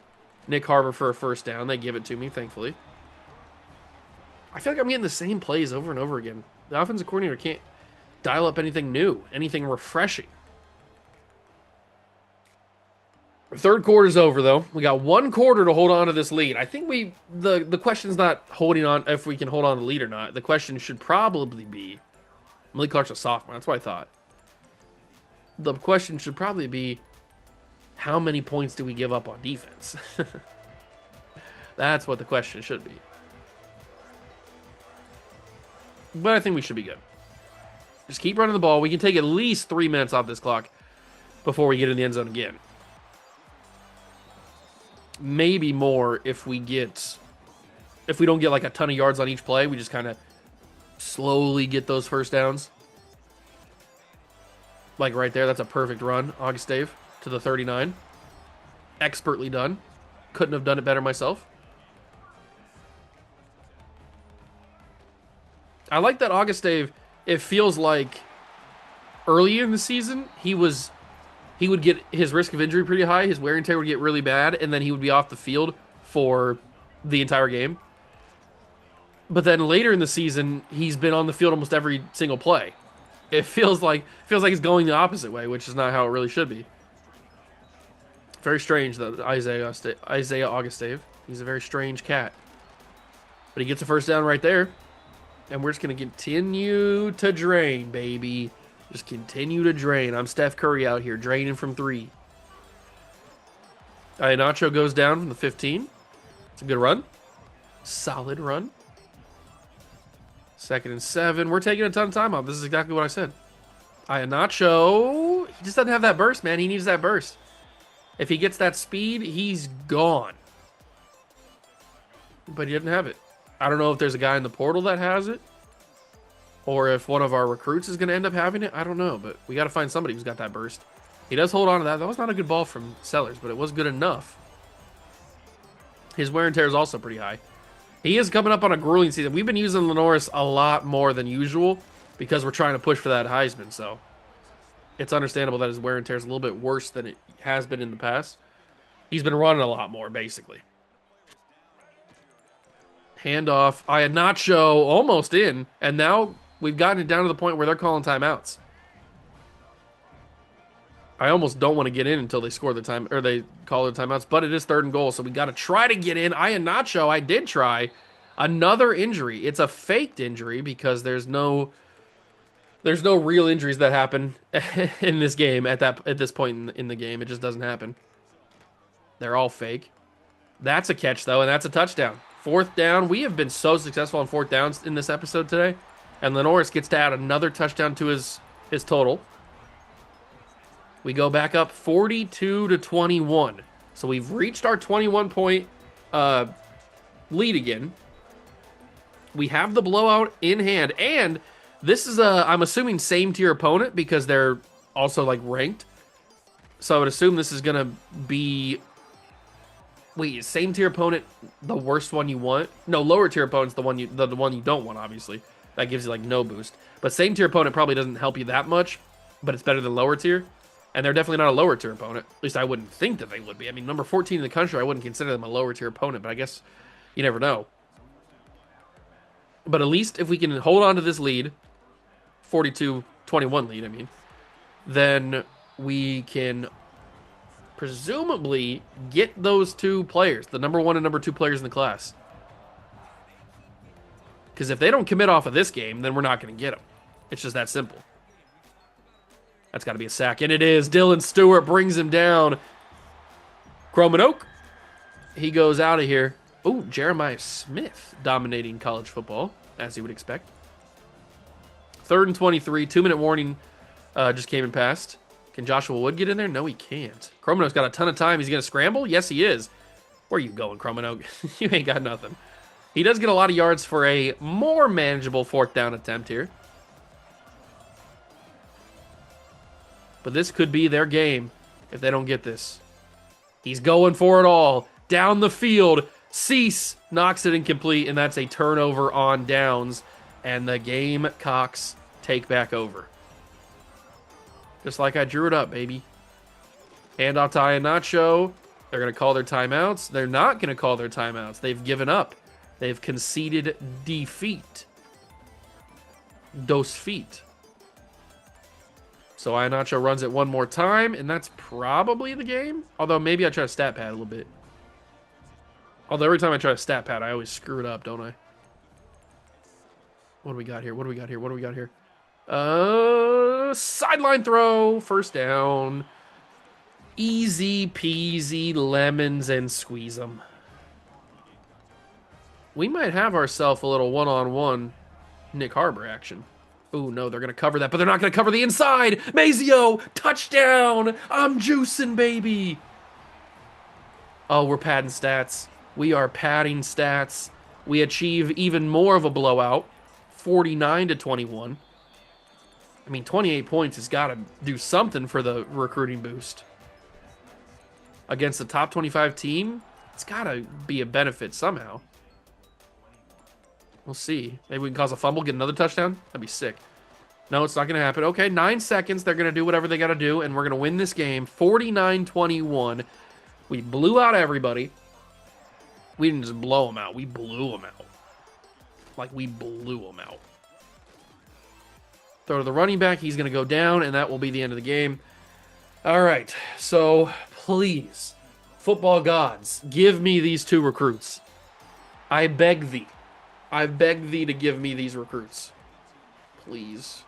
Nick Harbor for a first down. They give it to me, thankfully. I feel like I'm getting the same plays over and over again. The offensive coordinator can't dial up anything new, anything refreshing. Third quarter's over, though. We got 1 quarter to hold on to this lead. I think the question's not holding on if we can hold on to the lead or not. The question should probably be, Malik Clark's a sophomore. That's what I thought. The question should probably be, how many points do we give up on defense? That's what the question should be. But I think we should be good. Just keep running the ball. We can take at least 3 minutes off this clock before we get in the end zone again. Maybe more if we don't get like a ton of yards on each play. We just kind of slowly get those first downs. Like right there, that's a perfect run. Augustave to the 39. Expertly done. Couldn't have done it better myself. I like that Augustave. It feels like early in the season, he would get his risk of injury pretty high. His wear and tear would get really bad, and then he would be off the field for the entire game. But then later in the season, he's been on the field almost every single play. It feels like he's going the opposite way, which is not how it really should be. Very strange, though, Isaiah Augustave. He's a very strange cat. But he gets a first down right there. And we're just going to continue to drain, baby. Just continue to drain. I'm Steph Curry out here, draining from 3. Nacho goes down from the 15. It's a good run. Solid run. 2nd and 7. We're taking a ton of time off. This is exactly what I said. Nacho, he just doesn't have that burst, man. He needs that burst. If he gets that speed, he's gone. But he doesn't have it. I don't know if there's a guy in the portal that has it, or if one of our recruits is going to end up having it. I don't know, but we got to find somebody who's got that burst. He does hold on to that. That was not a good ball from Sellers, but it was good enough. His wear and tear is also pretty high. He is coming up on a grueling season. We've been using Lenoris a lot more than usual because we're trying to push for that Heisman, so it's understandable that his wear and tear is a little bit worse than it has been in the past. He's been running a lot more, basically. Handoff. Nacho almost in, and now we've gotten it down to the point where they're calling timeouts. I almost don't want to get in until they score the time, or they call the timeouts, but it is 3rd and goal, so we got to try to get in. Nacho, I did try. Another injury. It's a faked injury because there's no real injuries that happen in this game at this point in the game. It just doesn't happen. They're all fake. That's a catch, though, and that's a touchdown. 4th down. We have been so successful on 4th downs in this episode today. And Lenoris gets to add another touchdown to his total. We go back up 42-21. So we've reached our 21-point lead again. We have the blowout in hand. And this is I'm assuming same tier opponent because they're also like ranked. So I would assume this is going to be... Wait, same tier opponent, the worst one you want? No, lower tier opponent's the one you don't want, obviously. That gives you like no boost. But same tier opponent probably doesn't help you that much, but it's better than lower tier. And they're definitely not a lower tier opponent. At least I wouldn't think that they would be. I mean, number 14 in the country, I wouldn't consider them a lower tier opponent, but I guess you never know. But at least if we can hold on to this lead, 42-21 lead, I mean, then we can presumably get those two players, the number 1 and number 2 players in the class. Because if they don't commit off of this game, then we're not going to get them. It's just that simple. That's got to be a sack. And it is. Dylan Stewart brings him down. Cromanoke. He goes out of here. Oh, Jeremiah Smith dominating college football, as you would expect. 3rd and 23. 2-minute warning just came and passed. Can Joshua Wood get in there? No, he can't. Cromanoke's got a ton of time. He's going to scramble? Yes, he is. Where are you going, Cromanoke? You ain't got nothing. He does get a lot of yards for a more manageable 4th down attempt here. But this could be their game if they don't get this. He's going for it all. Down the field. Cease knocks it incomplete, and that's a turnover on downs. And the Gamecocks take back over. Just like I drew it up, baby. Handoff to Iheanacho. They're going to call their timeouts. They're not going to call their timeouts. They've given up. They've conceded defeat. Dos feet. So Iheanacho runs it one more time, and that's probably the game. Although maybe I try to stat pad a little bit. Although every time I try to stat pad, I always screw it up, don't I? What do we got here? What do we got here? What do we got here? Sideline throw. 1st down. Easy peasy lemons and squeeze them. We might have ourselves a little one-on-one Nick Harbor action. Oh, no, they're going to cover that, but they're not going to cover the inside. Mazio, touchdown. I'm juicing, baby. Oh, we're padding stats. We are padding stats. We achieve even more of a blowout. 49-21. I mean, 28 points has got to do something for the recruiting boost. Against the top 25 team, it's got to be a benefit somehow. We'll see. Maybe we can cause a fumble, get another touchdown. That'd be sick. No, it's not going to happen. Okay, 9 seconds. They're going to do whatever they got to do, and we're going to win this game 49-21. We blew out everybody. We didn't just blow them out. We blew them out. Like, we blew them out. Throw to the running back. He's going to go down, and that will be the end of the game. All right, so please, football gods, give me these 2 recruits. I beg thee. I beg thee to give me these recruits. Please.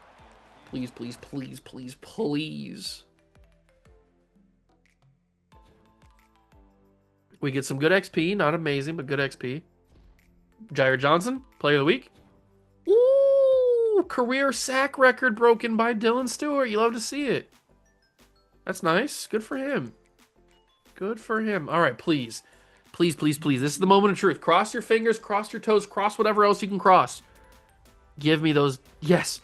Please, please, please, please, please. We get some good XP. Not amazing, but good XP. Jair Johnson, player of the week. Ooh, career sack record broken by Dylan Stewart. You love to see it. That's nice. Good for him. Good for him. All right, please. Please, please, please. This is the moment of truth. Cross your fingers, cross your toes, cross whatever else you can cross. Give me those. Yes.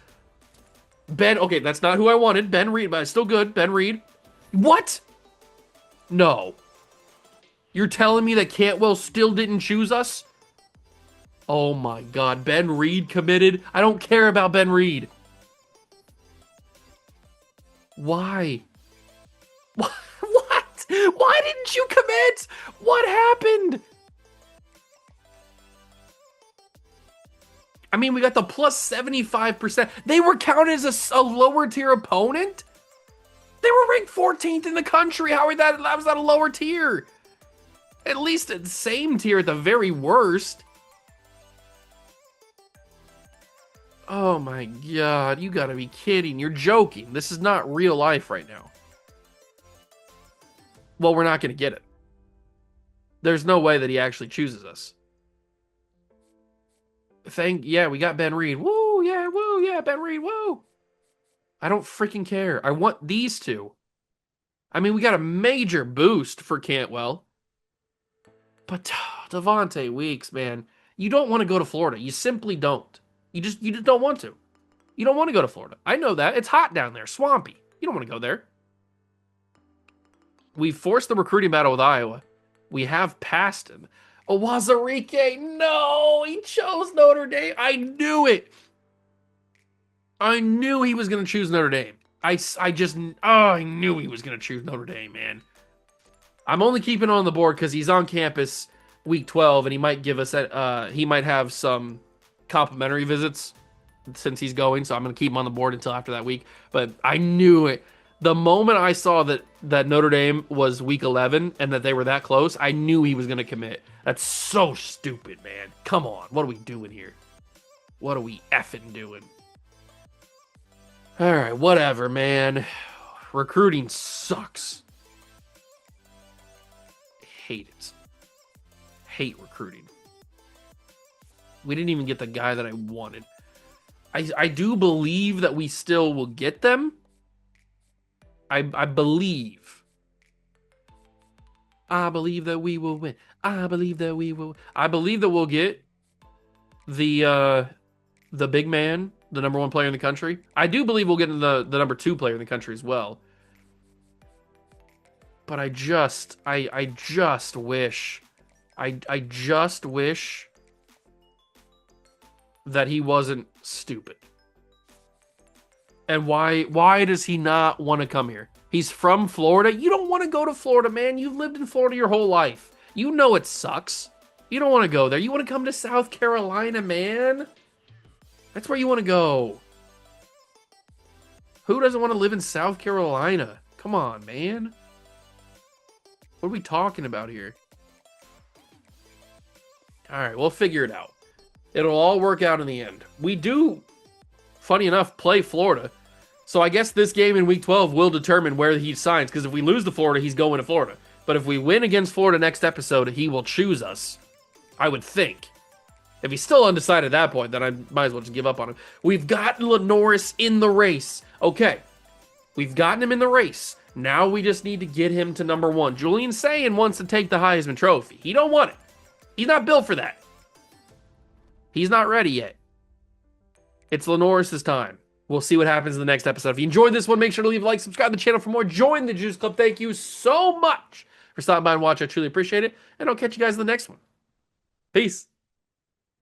Ben. Okay, that's not who I wanted. Ben Reed, but it's still good. Ben Reed. What? No. You're telling me that Cantwell still didn't choose us? Oh my God. Ben Reed committed. I don't care about Ben Reed. Why? What? Why didn't you commit? What happened? I mean, we got the plus 75%. They were counted as a lower tier opponent? They were ranked 14th in the country. How was that a lower tier? At least the same tier at the very worst. Oh my God, you gotta be kidding. You're joking. This is not real life right now. Well, we're not gonna get it. There's no way that he actually chooses us. Yeah, we got Ben Reed. Woo, yeah, Ben Reed, woo. I don't freaking care. I want these two. I mean, we got a major boost for Cantwell. But Devontae Weeks, man, you don't want to go to Florida. You simply don't. You just don't want to. You don't want to go to Florida. I know that. It's hot down there, swampy. You don't want to go there. We forced the recruiting battle with Iowa. We have passed him. Owazarike, no, he chose Notre Dame. I knew it. I knew he was going to choose Notre Dame. I knew he was going to choose Notre Dame, man. I'm only keeping on the board because he's on campus week 12, and he might give us he might have some complimentary visits since he's going, so I'm going to keep him on the board until after that week. But I knew it. The moment I saw that Notre Dame was week 11 and that they were that close, I knew he was going to commit. That's so stupid, man. Come on. What are we doing here? What are we effing doing? All right, whatever, man. Recruiting sucks. Hate it. Hate recruiting. We didn't even get the guy that I wanted. I do believe that we still will get them. I believe. I believe that we will win. I believe that we will. I believe that we'll get the big man, the number 1 player in the country. I do believe we'll get the number 2 player in the country as well. But I just wish that he wasn't stupid. And why does he not want to come here? He's from Florida. You don't want to go to Florida, man. You've lived in Florida your whole life. You know it sucks. You don't want to go there. You want to come to South Carolina, man. That's where you want to go. Who doesn't want to live in South Carolina? Come on, man. What are we talking about here? All right, we'll figure it out. It'll all work out in the end. We do, funny enough, play Florida. So I guess this game in Week 12 will determine where he signs, because if we lose to Florida, he's going to Florida. But if we win against Florida next episode, he will choose us, I would think. If he's still undecided at that point, then I might as well just give up on him. We've gotten Norris in the race. Okay, we've gotten him in the race. Now we just need to get him to number 1. Julian Sayin wants to take the Heisman Trophy. He don't want it. He's not built for that. He's not ready yet. It's Norris's time. We'll see what happens in the next episode. If you enjoyed this one, make sure to leave a like, subscribe to the channel for more. Join the Juice Club. Thank you so much for stopping by and watching. I truly appreciate it. And I'll catch you guys in the next one. Peace.